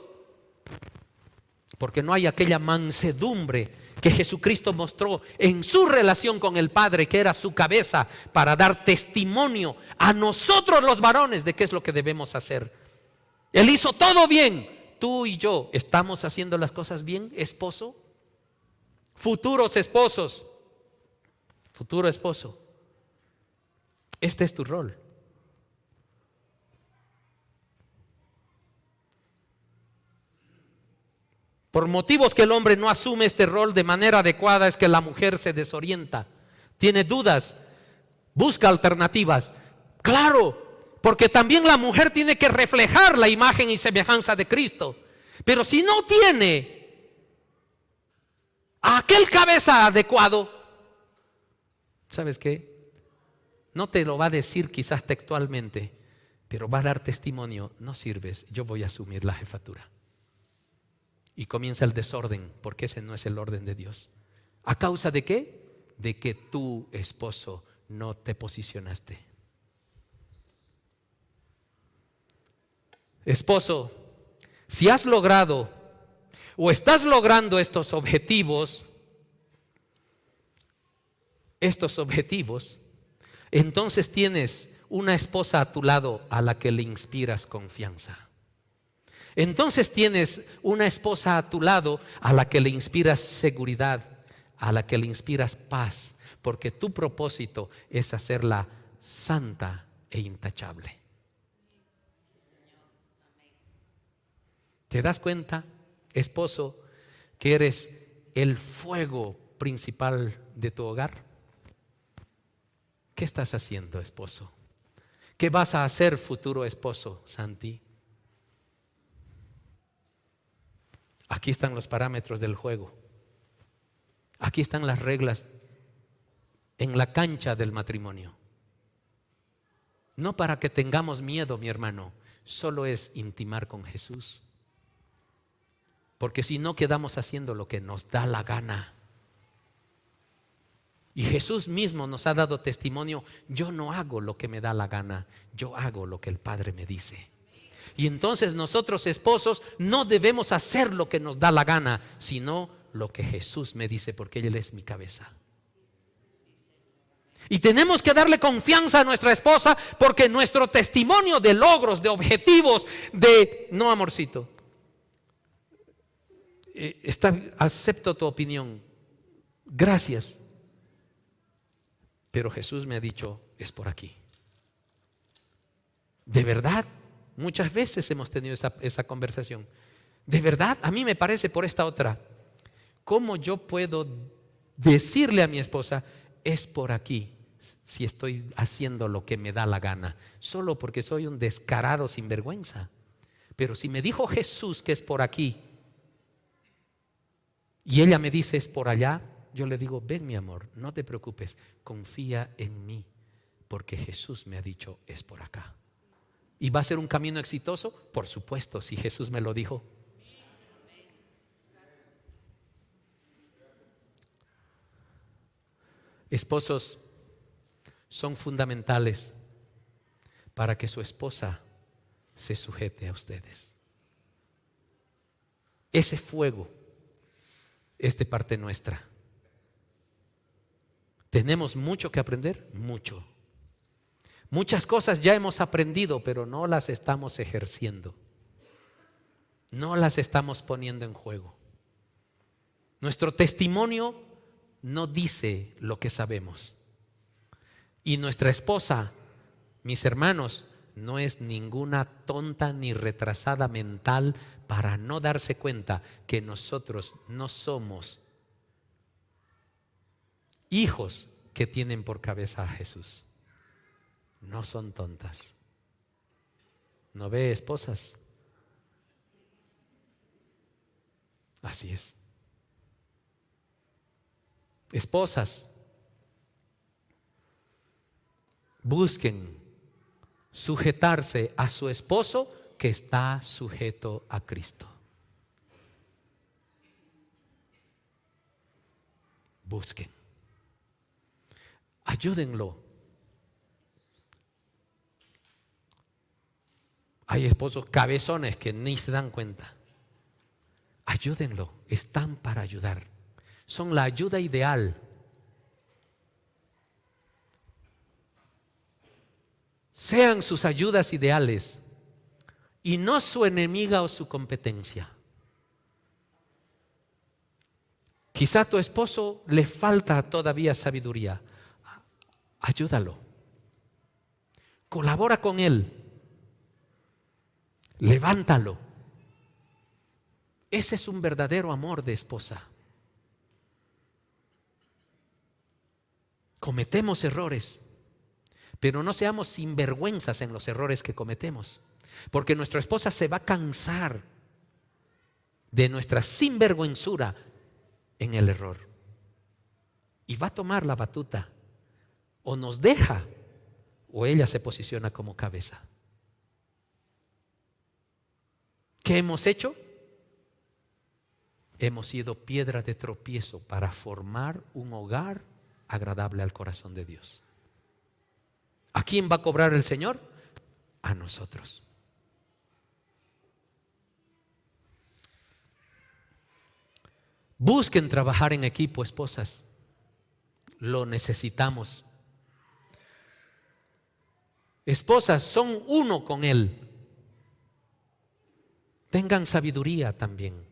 Porque no hay aquella mansedumbre que Jesucristo mostró en su relación con el Padre, que era su cabeza, para dar testimonio a nosotros los varones de qué es lo que debemos hacer. Él hizo todo bien. Tú y yo, ¿estamos haciendo las cosas bien, esposo? Futuros esposos, futuro esposo, este es tu rol. Por motivos que el hombre no asume este rol de manera adecuada, es que la mujer se desorienta, tiene dudas, busca alternativas. Claro, porque también la mujer tiene que reflejar la imagen y semejanza de Cristo. Pero si no tiene a aquel cabeza adecuado, ¿sabes qué? No te lo va a decir quizás textualmente, pero va a dar testimonio: no sirves, yo voy a asumir la jefatura. Y comienza el desorden, porque ese no es el orden de Dios. ¿A causa de qué? De que tú, esposo, no te posicionaste. Esposo, si has logrado o estás logrando estos objetivos, entonces tienes una esposa a tu lado a la que le inspiras confianza. Entonces tienes una esposa a tu lado a la que le inspiras seguridad, a la que le inspiras paz, porque tu propósito es hacerla santa e intachable. ¿Te das cuenta, esposo, que eres el fuego principal de tu hogar? ¿Qué estás haciendo, esposo? ¿Qué vas a hacer, futuro esposo, Santi? Aquí están los parámetros del juego. Aquí están las reglas en la cancha del matrimonio. No para que tengamos miedo, mi hermano, solo es intimar con Jesús. Porque si no, quedamos haciendo lo que nos da la gana. Y Jesús mismo nos ha dado testimonio: yo no hago lo que me da la gana, yo hago lo que el Padre me dice. Y entonces nosotros, esposos, no debemos hacer lo que nos da la gana, sino lo que Jesús me dice, porque Él es mi cabeza. Y tenemos que darle confianza a nuestra esposa, porque nuestro testimonio de logros, de objetivos, no, amorcito, acepto tu opinión, gracias, pero Jesús me ha dicho: es por aquí. ¿De verdad? Muchas veces hemos tenido esa conversación. De verdad, a mí me parece por esta otra. ¿Cómo yo puedo decirle a mi esposa: es por aquí, si estoy haciendo lo que me da la gana? Solo porque soy un descarado sinvergüenza. Pero si me dijo Jesús que es por aquí y ella me dice es por allá, yo le digo: ven, mi amor, no te preocupes, confía en mí, porque Jesús me ha dicho es por acá. ¿Y va a ser un camino exitoso? Por supuesto, si Jesús me lo dijo. Esposos son fundamentales para que su esposa se sujete a ustedes. Ese fuego es de parte nuestra. Tenemos mucho que aprender, mucho. Muchas cosas ya hemos aprendido, pero no las estamos ejerciendo. No las estamos poniendo en juego. Nuestro testimonio no dice lo que sabemos. Y nuestra esposa, mis hermanos, no es ninguna tonta ni retrasada mental para no darse cuenta que nosotros no somos hijos que tienen por cabeza a Jesús. No son tontas. ¿No ve, esposas? Así es. Esposas, busquen sujetarse a su esposo que está sujeto a Cristo. Busquen. Ayúdenlo. Hay esposos cabezones que ni se dan cuenta. Ayúdenlo. Están para ayudar. Son la ayuda ideal. Sean sus ayudas ideales y no su enemiga o su competencia. Quizá a tu esposo le falta todavía sabiduría. Ayúdalo. Colabora con él. Levántalo. Ese es un verdadero amor de esposa. Cometemos errores, pero no seamos sinvergüenzas en los errores que cometemos, porque nuestra esposa se va a cansar de nuestra sinvergüenzura en el error y va a tomar la batuta. O nos deja o ella se posiciona como cabeza. ¿Qué hemos hecho? Hemos sido piedra de tropiezo para formar un hogar agradable al corazón de Dios. ¿A quién va a cobrar el Señor? A nosotros. Busquen trabajar en equipo, esposas. Lo necesitamos. Esposas, son uno con Él. Tengan sabiduría también.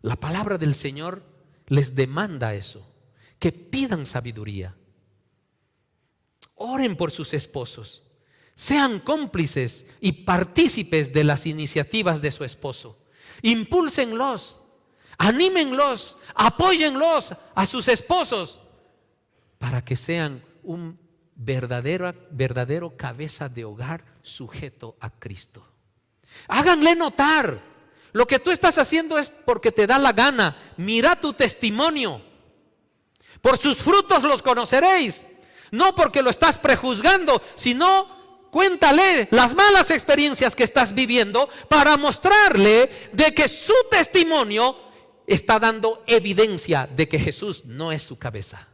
La palabra del Señor les demanda eso, que pidan sabiduría. Oren por sus esposos. Sean cómplices y partícipes de las iniciativas de su esposo. Impúlsenlos, anímenlos, apóyenlos a sus esposos para que sean un verdadero cabeza de hogar sujeto a Cristo. Háganle notar: lo que tú estás haciendo es porque te da la gana. Mira tu testimonio. Por sus frutos los conoceréis. No porque lo estás prejuzgando, sino cuéntale las malas experiencias que estás viviendo para mostrarle de que su testimonio está dando evidencia de que Jesús no es su cabeza.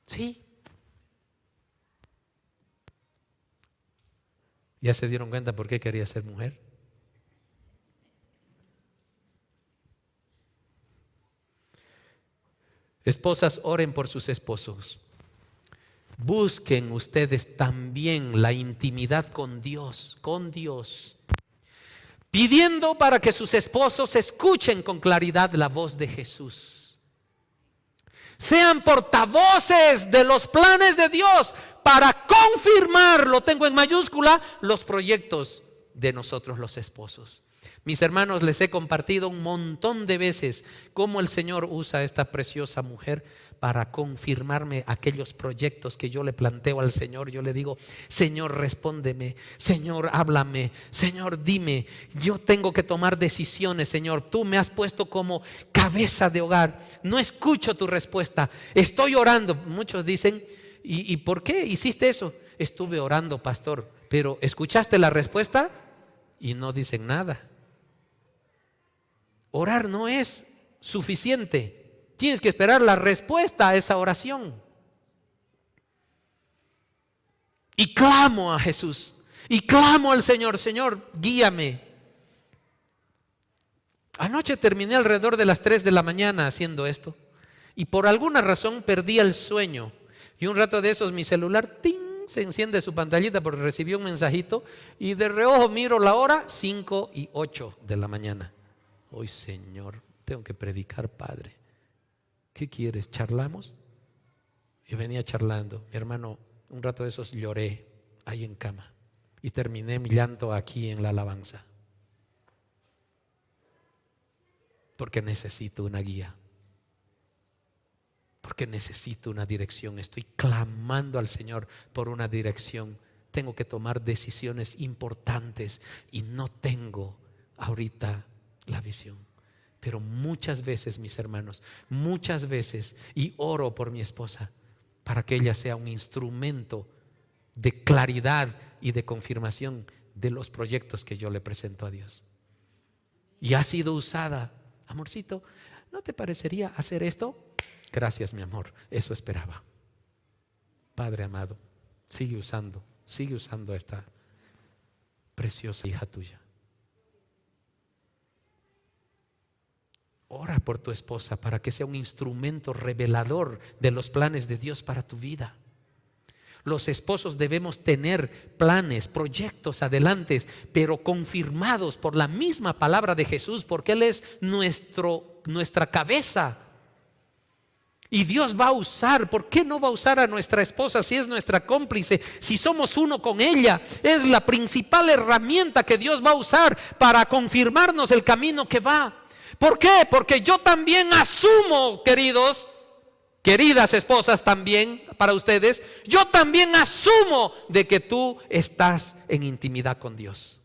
Sí. ¿Ya se dieron cuenta por qué quería ser mujer? Esposas, oren por sus esposos. Busquen ustedes también la intimidad con Dios, pidiendo para que sus esposos escuchen con claridad la voz de Jesús. Sean portavoces de los planes de Dios para confirmar, lo tengo en mayúscula, los proyectos de nosotros los esposos. Mis hermanos, les he compartido un montón de veces cómo el Señor usa a esta preciosa mujer para confirmarme aquellos proyectos que yo le planteo al Señor. Yo le digo: Señor, respóndeme, Señor, háblame, Señor, dime, yo tengo que tomar decisiones, Señor, tú me has puesto como cabeza de hogar, no escucho tu respuesta, estoy orando. Muchos dicen: ¿y por qué hiciste eso? Estuve orando, pastor, pero ¿escuchaste la respuesta? Y no dicen nada. Orar no es suficiente. Tienes que esperar la respuesta a esa oración. Y clamo a Jesús. Y clamo al Señor: Señor, guíame. Anoche terminé alrededor de las 3 de la mañana haciendo esto. Y por alguna razón perdí el sueño. Y un rato de esos mi celular, ¡ting!, se enciende su pantallita porque recibió un mensajito. Y de reojo miro la hora, 5:08 de la mañana. Hoy, Señor, tengo que predicar, Padre. ¿Qué quieres? ¿Charlamos? Yo venía charlando. Mi hermano, un rato de esos lloré ahí en cama. Y terminé mi llanto aquí en la alabanza. Porque necesito una guía. Porque necesito una dirección. Estoy clamando al Señor por una dirección. Tengo que tomar decisiones importantes y no tengo ahorita la visión. Pero muchas veces, mis hermanos, muchas veces, y oro por mi esposa para que ella sea un instrumento de claridad y de confirmación de los proyectos que yo le presento a Dios. Y ha sido usada amorcito, ¿no te parecería hacer esto? Gracias, mi amor, eso esperaba. Padre amado, sigue usando a esta preciosa hija tuya. Ora por tu esposa para que sea un instrumento revelador de los planes de Dios para tu vida. Los esposos debemos tener planes, proyectos adelante, pero confirmados por la misma palabra de Jesús, porque Él es nuestra cabeza. Y Dios va a usar, ¿por qué no va a usar a nuestra esposa si es nuestra cómplice? Si somos uno con ella, es la principal herramienta que Dios va a usar para confirmarnos el camino que va. ¿Por qué? Porque yo también asumo, queridas esposas también, para ustedes, yo también asumo de que tú estás en intimidad con Dios.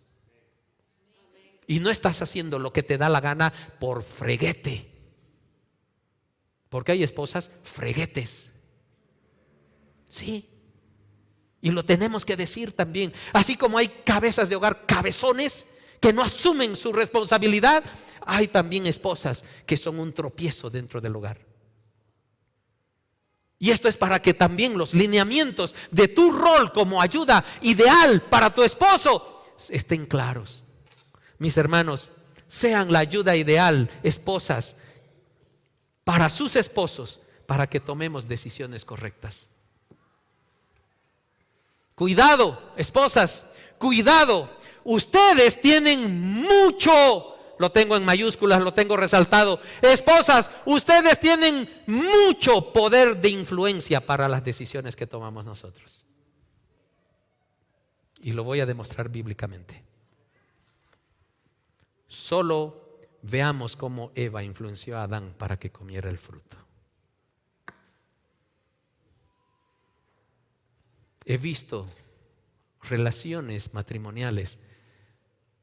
Y no estás haciendo lo que te da la gana por freguete. Porque hay esposas freguetes. Sí. Y lo tenemos que decir también. Así como hay cabezas de hogar cabezones que no asumen su responsabilidad, hay también esposas que son un tropiezo dentro del hogar. Y esto es para que también los lineamientos de tu rol como ayuda ideal para tu esposo estén claros. Mis hermanos, sean la ayuda ideal, esposas, para sus esposos, para que tomemos decisiones correctas. Cuidado, esposas, cuidado. Ustedes tienen mucho, lo tengo en mayúsculas, lo tengo resaltado. Esposas, ustedes tienen mucho poder de influencia para las decisiones que tomamos nosotros. Y lo voy a demostrar bíblicamente. Solo veamos cómo Eva influenció a Adán para que comiera el fruto. He visto relaciones matrimoniales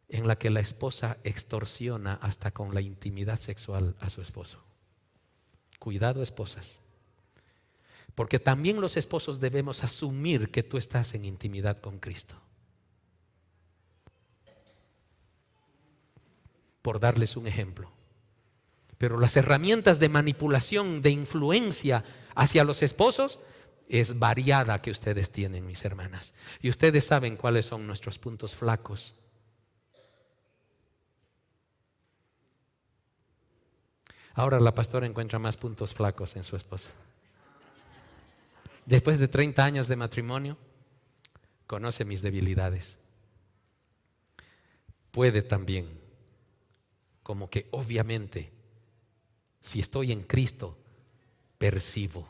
en la que la esposa extorsiona hasta con la intimidad sexual a su esposo. Cuidado, esposas, porque también los esposos debemos asumir que tú estás en intimidad con Cristo. Por darles un ejemplo. Pero las herramientas de manipulación, de influencia hacia los esposos es variada que ustedes tienen, mis hermanas. Y ustedes saben cuáles son nuestros puntos flacos. Ahora la pastora encuentra más puntos flacos en su esposo. Después de 30 años de matrimonio, conoce mis debilidades. Puede también, como que obviamente, si estoy en Cristo, percibo.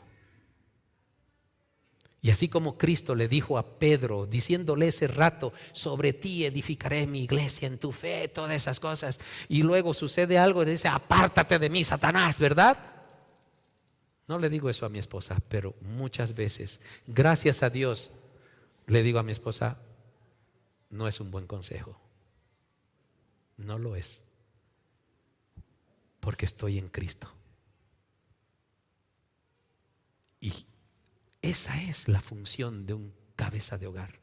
Y así como Cristo le dijo a Pedro, diciéndole ese rato, sobre ti edificaré mi iglesia en tu fe, todas esas cosas, y luego sucede algo y le dice, apártate de mí, Satanás, ¿verdad? No le digo eso a mi esposa, pero muchas veces, gracias a Dios, le digo a mi esposa, no es un buen consejo. No lo es. Porque estoy en Cristo. Y esa es la función de un cabeza de hogar.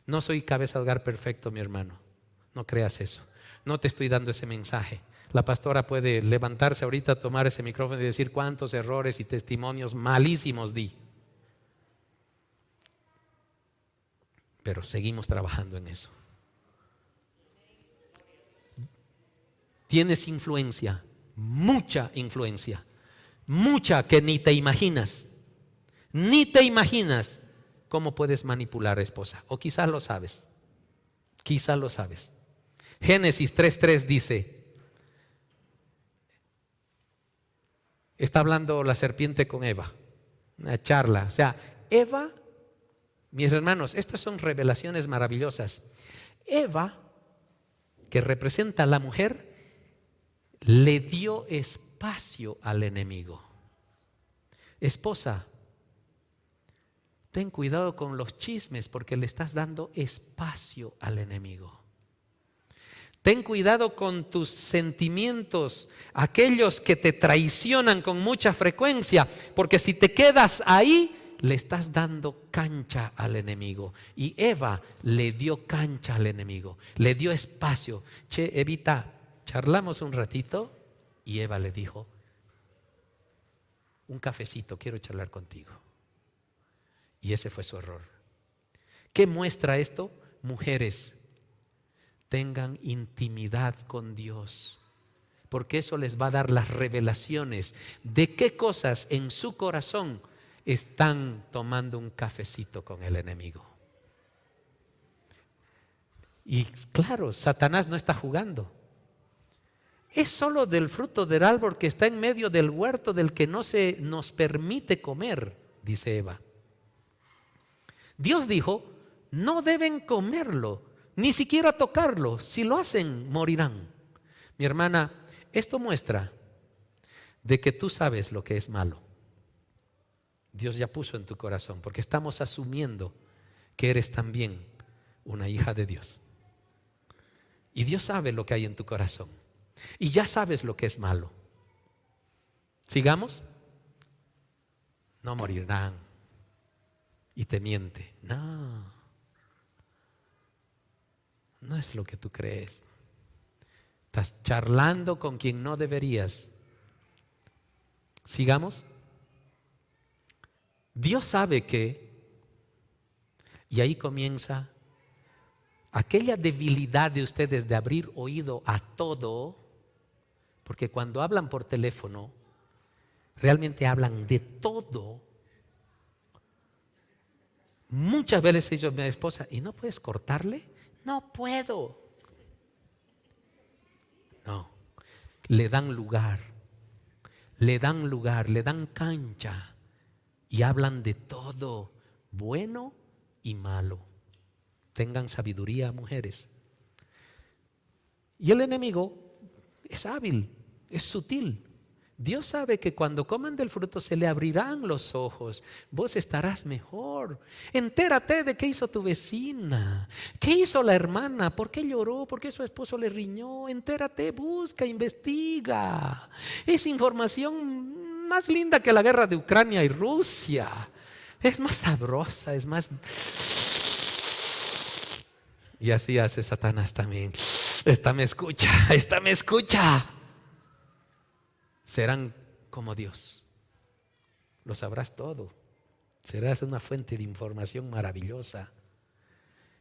No soy cabeza de hogar perfecto, mi hermano. No creas eso. No te estoy dando ese mensaje. La pastora puede levantarse ahorita, tomar ese micrófono y decir cuántos errores y testimonios malísimos di. Pero seguimos trabajando en eso. Tienes influencia, mucha influencia, mucha que ni te imaginas. Ni te imaginas cómo puedes manipular a esposa. O quizás lo sabes. Quizás lo sabes. Génesis 3:3 dice, está hablando la serpiente con Eva, una charla. O sea, Eva, mis hermanos, estas son revelaciones maravillosas. Eva, que representa a la mujer, le dio espacio al enemigo. Esposa, ten cuidado con los chismes porque le estás dando espacio al enemigo. Ten cuidado con tus sentimientos, aquellos que te traicionan con mucha frecuencia, porque si te quedas ahí, le estás dando cancha al enemigo. Y Eva le dio cancha al enemigo, le dio espacio. Che, Evita, charlamos un ratito Y Eva le dijo: un cafecito, quiero charlar contigo. Y ese fue su error. ¿Qué muestra esto? Mujeres, tengan intimidad con Dios, porque eso les va a dar las revelaciones de qué cosas en su corazón están tomando un cafecito con el enemigo. Y claro, Satanás no está jugando. Es solo del fruto del árbol que está en medio del huerto del que no se nos permite comer, dice Eva. Dios dijo: no deben comerlo, ni siquiera tocarlo. Si lo hacen, morirán. Mi hermana, esto muestra de que tú sabes lo que es malo. Dios ya puso en tu corazón, porque estamos asumiendo que eres también una hija de Dios. Y Dios sabe lo que hay en tu corazón. Y ya sabes lo que es malo. Sigamos. No morirán. Y te miente. No. No es lo que tú crees. Estás charlando con quien no deberías. Sigamos. Dios sabe que, y ahí comienza aquella debilidad de ustedes de abrir oído a todo, porque cuando hablan por teléfono, realmente hablan de todo. Muchas veces dice mi esposa: ¿y no puedes cortarle? No puedo. No, le dan lugar, le dan cancha y hablan de todo, bueno y malo. Tengan sabiduría, mujeres. Y el enemigo es hábil, es sutil. Dios sabe que cuando coman del fruto se le abrirán los ojos. Vos estarás mejor. Entérate de qué hizo tu vecina, qué hizo la hermana, por qué lloró, por qué su esposo le riñó. Entérate, busca, investiga. Es información más linda que la guerra de Ucrania y Rusia. Es más sabrosa, es más... Y así hace Satanás también. Esta me escucha. Serán como Dios. Lo sabrás todo. Serás una fuente de información maravillosa,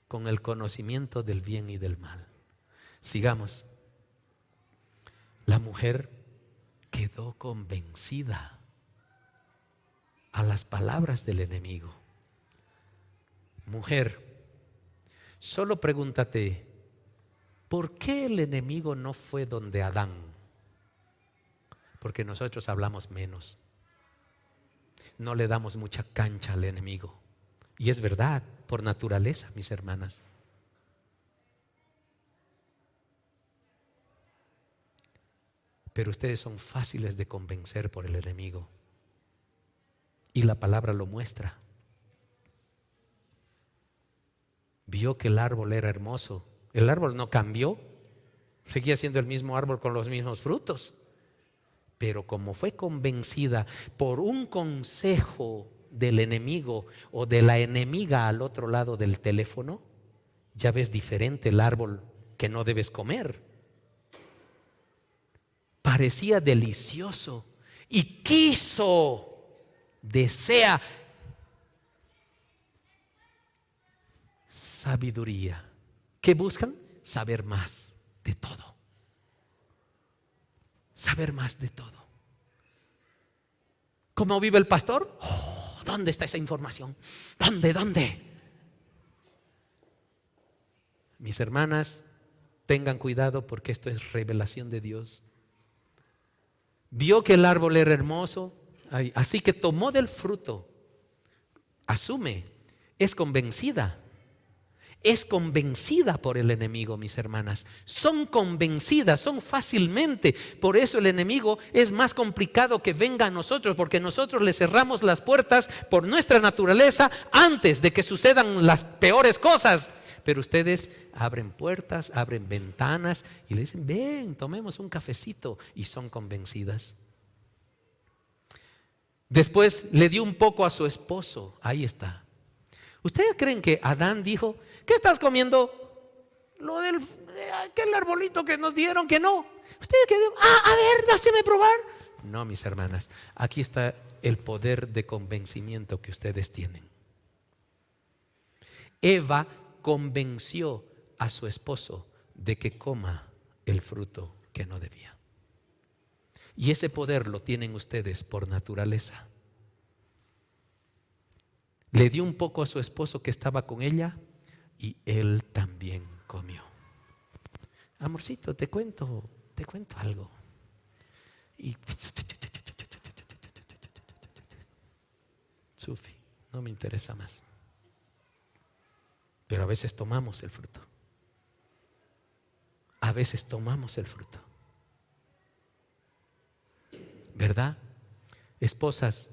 con el conocimiento del bien y del mal. Sigamos. La mujer quedó convencida a las palabras del enemigo. Mujer, solo pregúntate: ¿por qué el enemigo no fue donde Adán? Porque nosotros hablamos menos. No le damos mucha cancha al enemigo. Y es verdad, por naturaleza, mis hermanas. Pero ustedes son fáciles de convencer por el enemigo. Y la palabra lo muestra. Vio que el árbol era hermoso. El árbol no cambió. Seguía siendo el mismo árbol con los mismos frutos. Pero como fue convencida por un consejo del enemigo o de la enemiga al otro lado del teléfono, ya ves diferente el árbol que no debes comer. Parecía delicioso y desea sabiduría. ¿Qué buscan? Saber más de todo. Saber más de todo. ¿Cómo vive el pastor? ¿Dónde está esa información? ¿Dónde? Mis hermanas, tengan cuidado, porque esto es revelación de Dios. Vio que el árbol era hermoso, así que tomó del fruto. Asume, es convencida por el enemigo, mis hermanas. Son convencidas, son fácilmente. Por eso el enemigo es más complicado que venga a nosotros, porque nosotros le cerramos las puertas por nuestra naturaleza antes de que sucedan las peores cosas. Pero ustedes abren puertas, abren ventanas y le dicen: ven, tomemos un cafecito, y son convencidas. Después le dio un poco a su esposo. Ahí está. ¿Ustedes creen que Adán dijo: ¿qué estás comiendo? Lo del aquel arbolito que nos dieron, que no. Ustedes que a ver, dáseme probar. No, mis hermanas, aquí está el poder de convencimiento que ustedes tienen. Eva convenció a su esposo de que coma el fruto que no debía. Y ese poder lo tienen ustedes por naturaleza. Le dio un poco a su esposo que estaba con ella y él también comió. Amorcito, te cuento algo. Y Sufi, no me interesa más. Pero a veces tomamos el fruto. A veces tomamos el fruto. ¿Verdad? Esposas,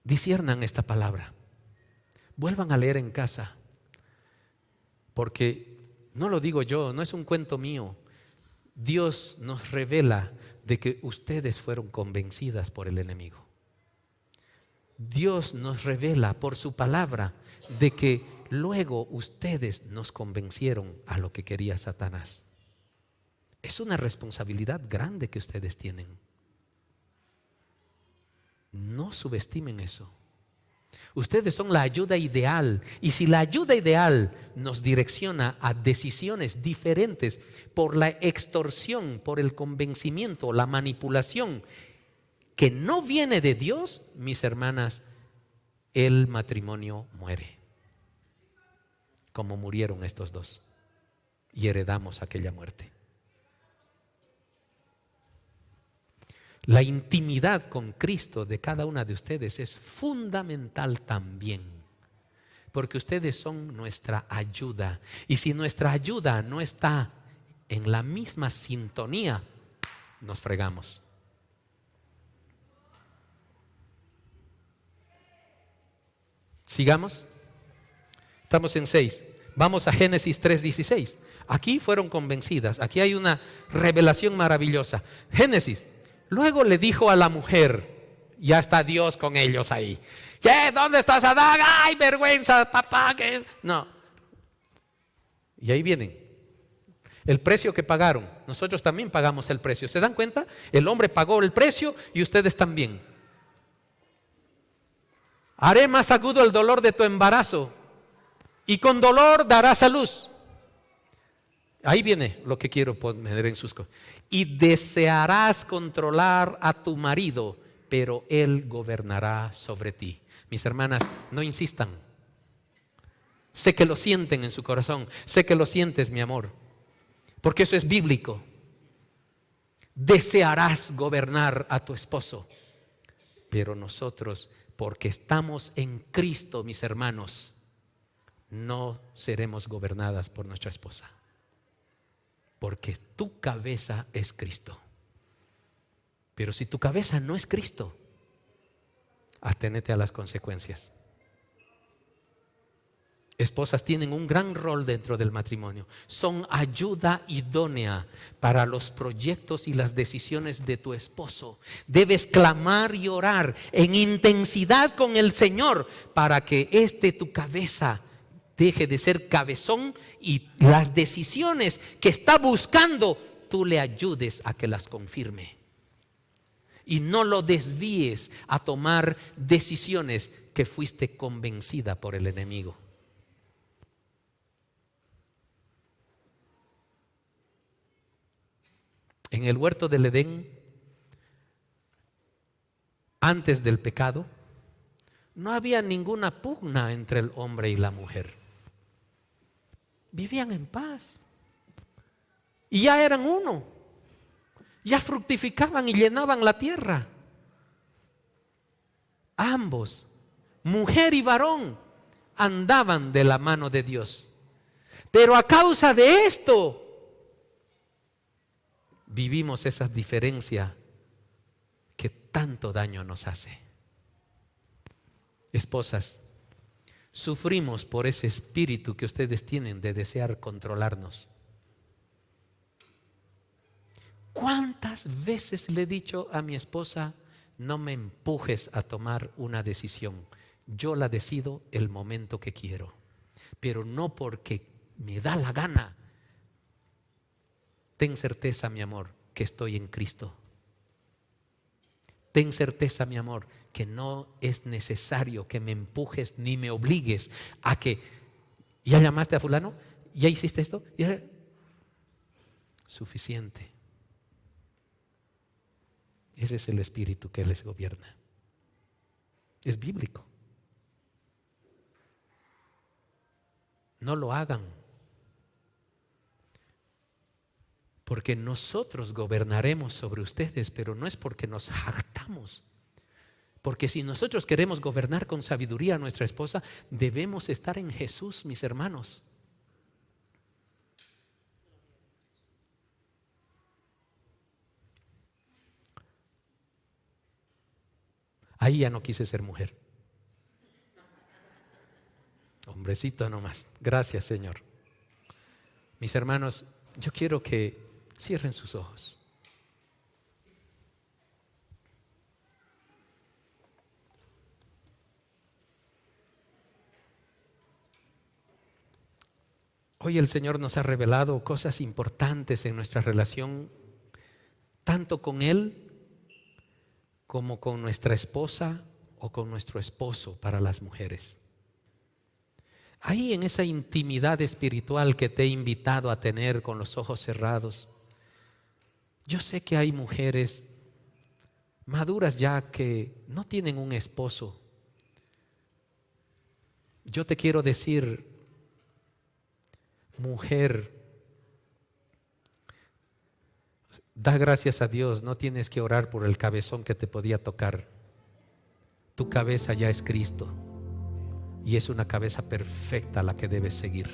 disciernan esta palabra. Vuelvan a leer en casa. Porque no lo digo yo, no es un cuento mío. Dios nos revela de que ustedes fueron convencidas por el enemigo. Dios nos revela por su palabra de que luego ustedes nos convencieron a lo que quería Satanás. Es una responsabilidad grande que ustedes tienen. No subestimen eso. Ustedes son la ayuda ideal. Y si la ayuda ideal nos direcciona a decisiones diferentes por la extorsión, por el convencimiento, la manipulación que no viene de Dios, mis hermanas, el matrimonio muere. Como murieron estos dos. Y heredamos aquella muerte. La intimidad con Cristo de cada una de ustedes es fundamental también, porque ustedes son nuestra ayuda. Y si nuestra ayuda no está en la misma sintonía, nos fregamos. Sigamos. Estamos en 6. Vamos a Génesis 3:16. Aquí fueron convencidas. Aquí hay una revelación maravillosa. Génesis. Luego le dijo a la mujer, ya está Dios con ellos ahí. ¿Qué? ¿Dónde estás, Adán? ¡Ay, vergüenza, papá! ¿Qué es? No. Y ahí vienen. El precio que pagaron. Nosotros también pagamos el precio. ¿Se dan cuenta? El hombre pagó el precio y ustedes también. Haré más agudo el dolor de tu embarazo y con dolor darás a luz. Ahí viene lo que quiero poner en sus cosas. Y desearás controlar a tu marido, pero él gobernará sobre ti. Mis hermanas, no insistan. Sé que lo sienten en su corazón. Sé que lo sientes, mi amor. Porque eso es bíblico. Desearás gobernar a tu esposo. Pero nosotros, porque estamos en Cristo, mis hermanos, no seremos gobernadas por nuestra esposa. Porque tu cabeza es Cristo. Pero si tu cabeza no es Cristo, aténete a las consecuencias. Esposas tienen un gran rol dentro del matrimonio. Son ayuda idónea para los proyectos y las decisiones de tu esposo. Debes clamar y orar en intensidad con el Señor para que tu cabeza deje de ser cabezón y las decisiones que está buscando, tú le ayudes a que las confirme. Y no lo desvíes a tomar decisiones que fuiste convencida por el enemigo. En el huerto del Edén, antes del pecado, no había ninguna pugna entre el hombre y la mujer. Vivían en paz. Y ya eran uno. Ya fructificaban y llenaban la tierra. Ambos, mujer y varón, andaban de la mano de Dios. Pero a causa de esto, vivimos esas diferencias que tanto daño nos hace. Esposas, sufrimos por ese espíritu que ustedes tienen de desear controlarnos. ¿Cuántas veces le he dicho a mi esposa, no me empujes a tomar una decisión? Yo la decido el momento que quiero, pero no porque me da la gana. Ten certeza, mi amor, que estoy en Cristo. Ten certeza, mi amor, que no es necesario que me empujes ni me obligues a que, ¿ya llamaste a fulano? ¿Ya hiciste esto? ¿Ya? Suficiente. Ese es el espíritu que les gobierna. Es bíblico. No lo hagan, porque nosotros gobernaremos sobre ustedes, pero no es porque nos jactamos. Porque si nosotros queremos gobernar con sabiduría a nuestra esposa, debemos estar en Jesús, mis hermanos. Ahí ya no quise ser mujer. Hombrecito nomás. Gracias, Señor. Mis hermanos, yo quiero que cierren sus ojos. Hoy el Señor nos ha revelado cosas importantes en nuestra relación, tanto con Él como con nuestra esposa o con nuestro esposo para las mujeres. Ahí en esa intimidad espiritual que te he invitado a tener con los ojos cerrados, yo sé que hay mujeres maduras ya que no tienen un esposo. Yo te quiero decir, mujer, da gracias a Dios, no tienes que orar por el cabezón que te podía tocar. Tu cabeza ya es Cristo y es una cabeza perfecta la que debes seguir.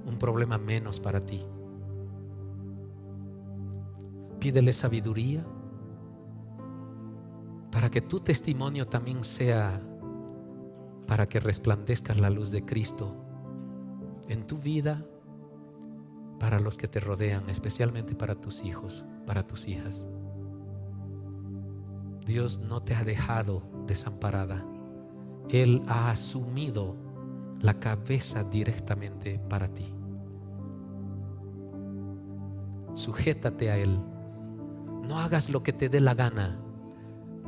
Un problema menos para ti. Pídele sabiduría para que tu testimonio también sea para que resplandezca la luz de Cristo en tu vida, para los que te rodean, especialmente para tus hijos, para tus hijas. Dios no te ha dejado desamparada. Él ha asumido la cabeza directamente para ti. Sujétate a Él. No hagas lo que te dé la gana.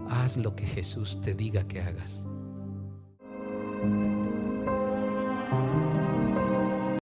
Haz lo que Jesús te diga que hagas.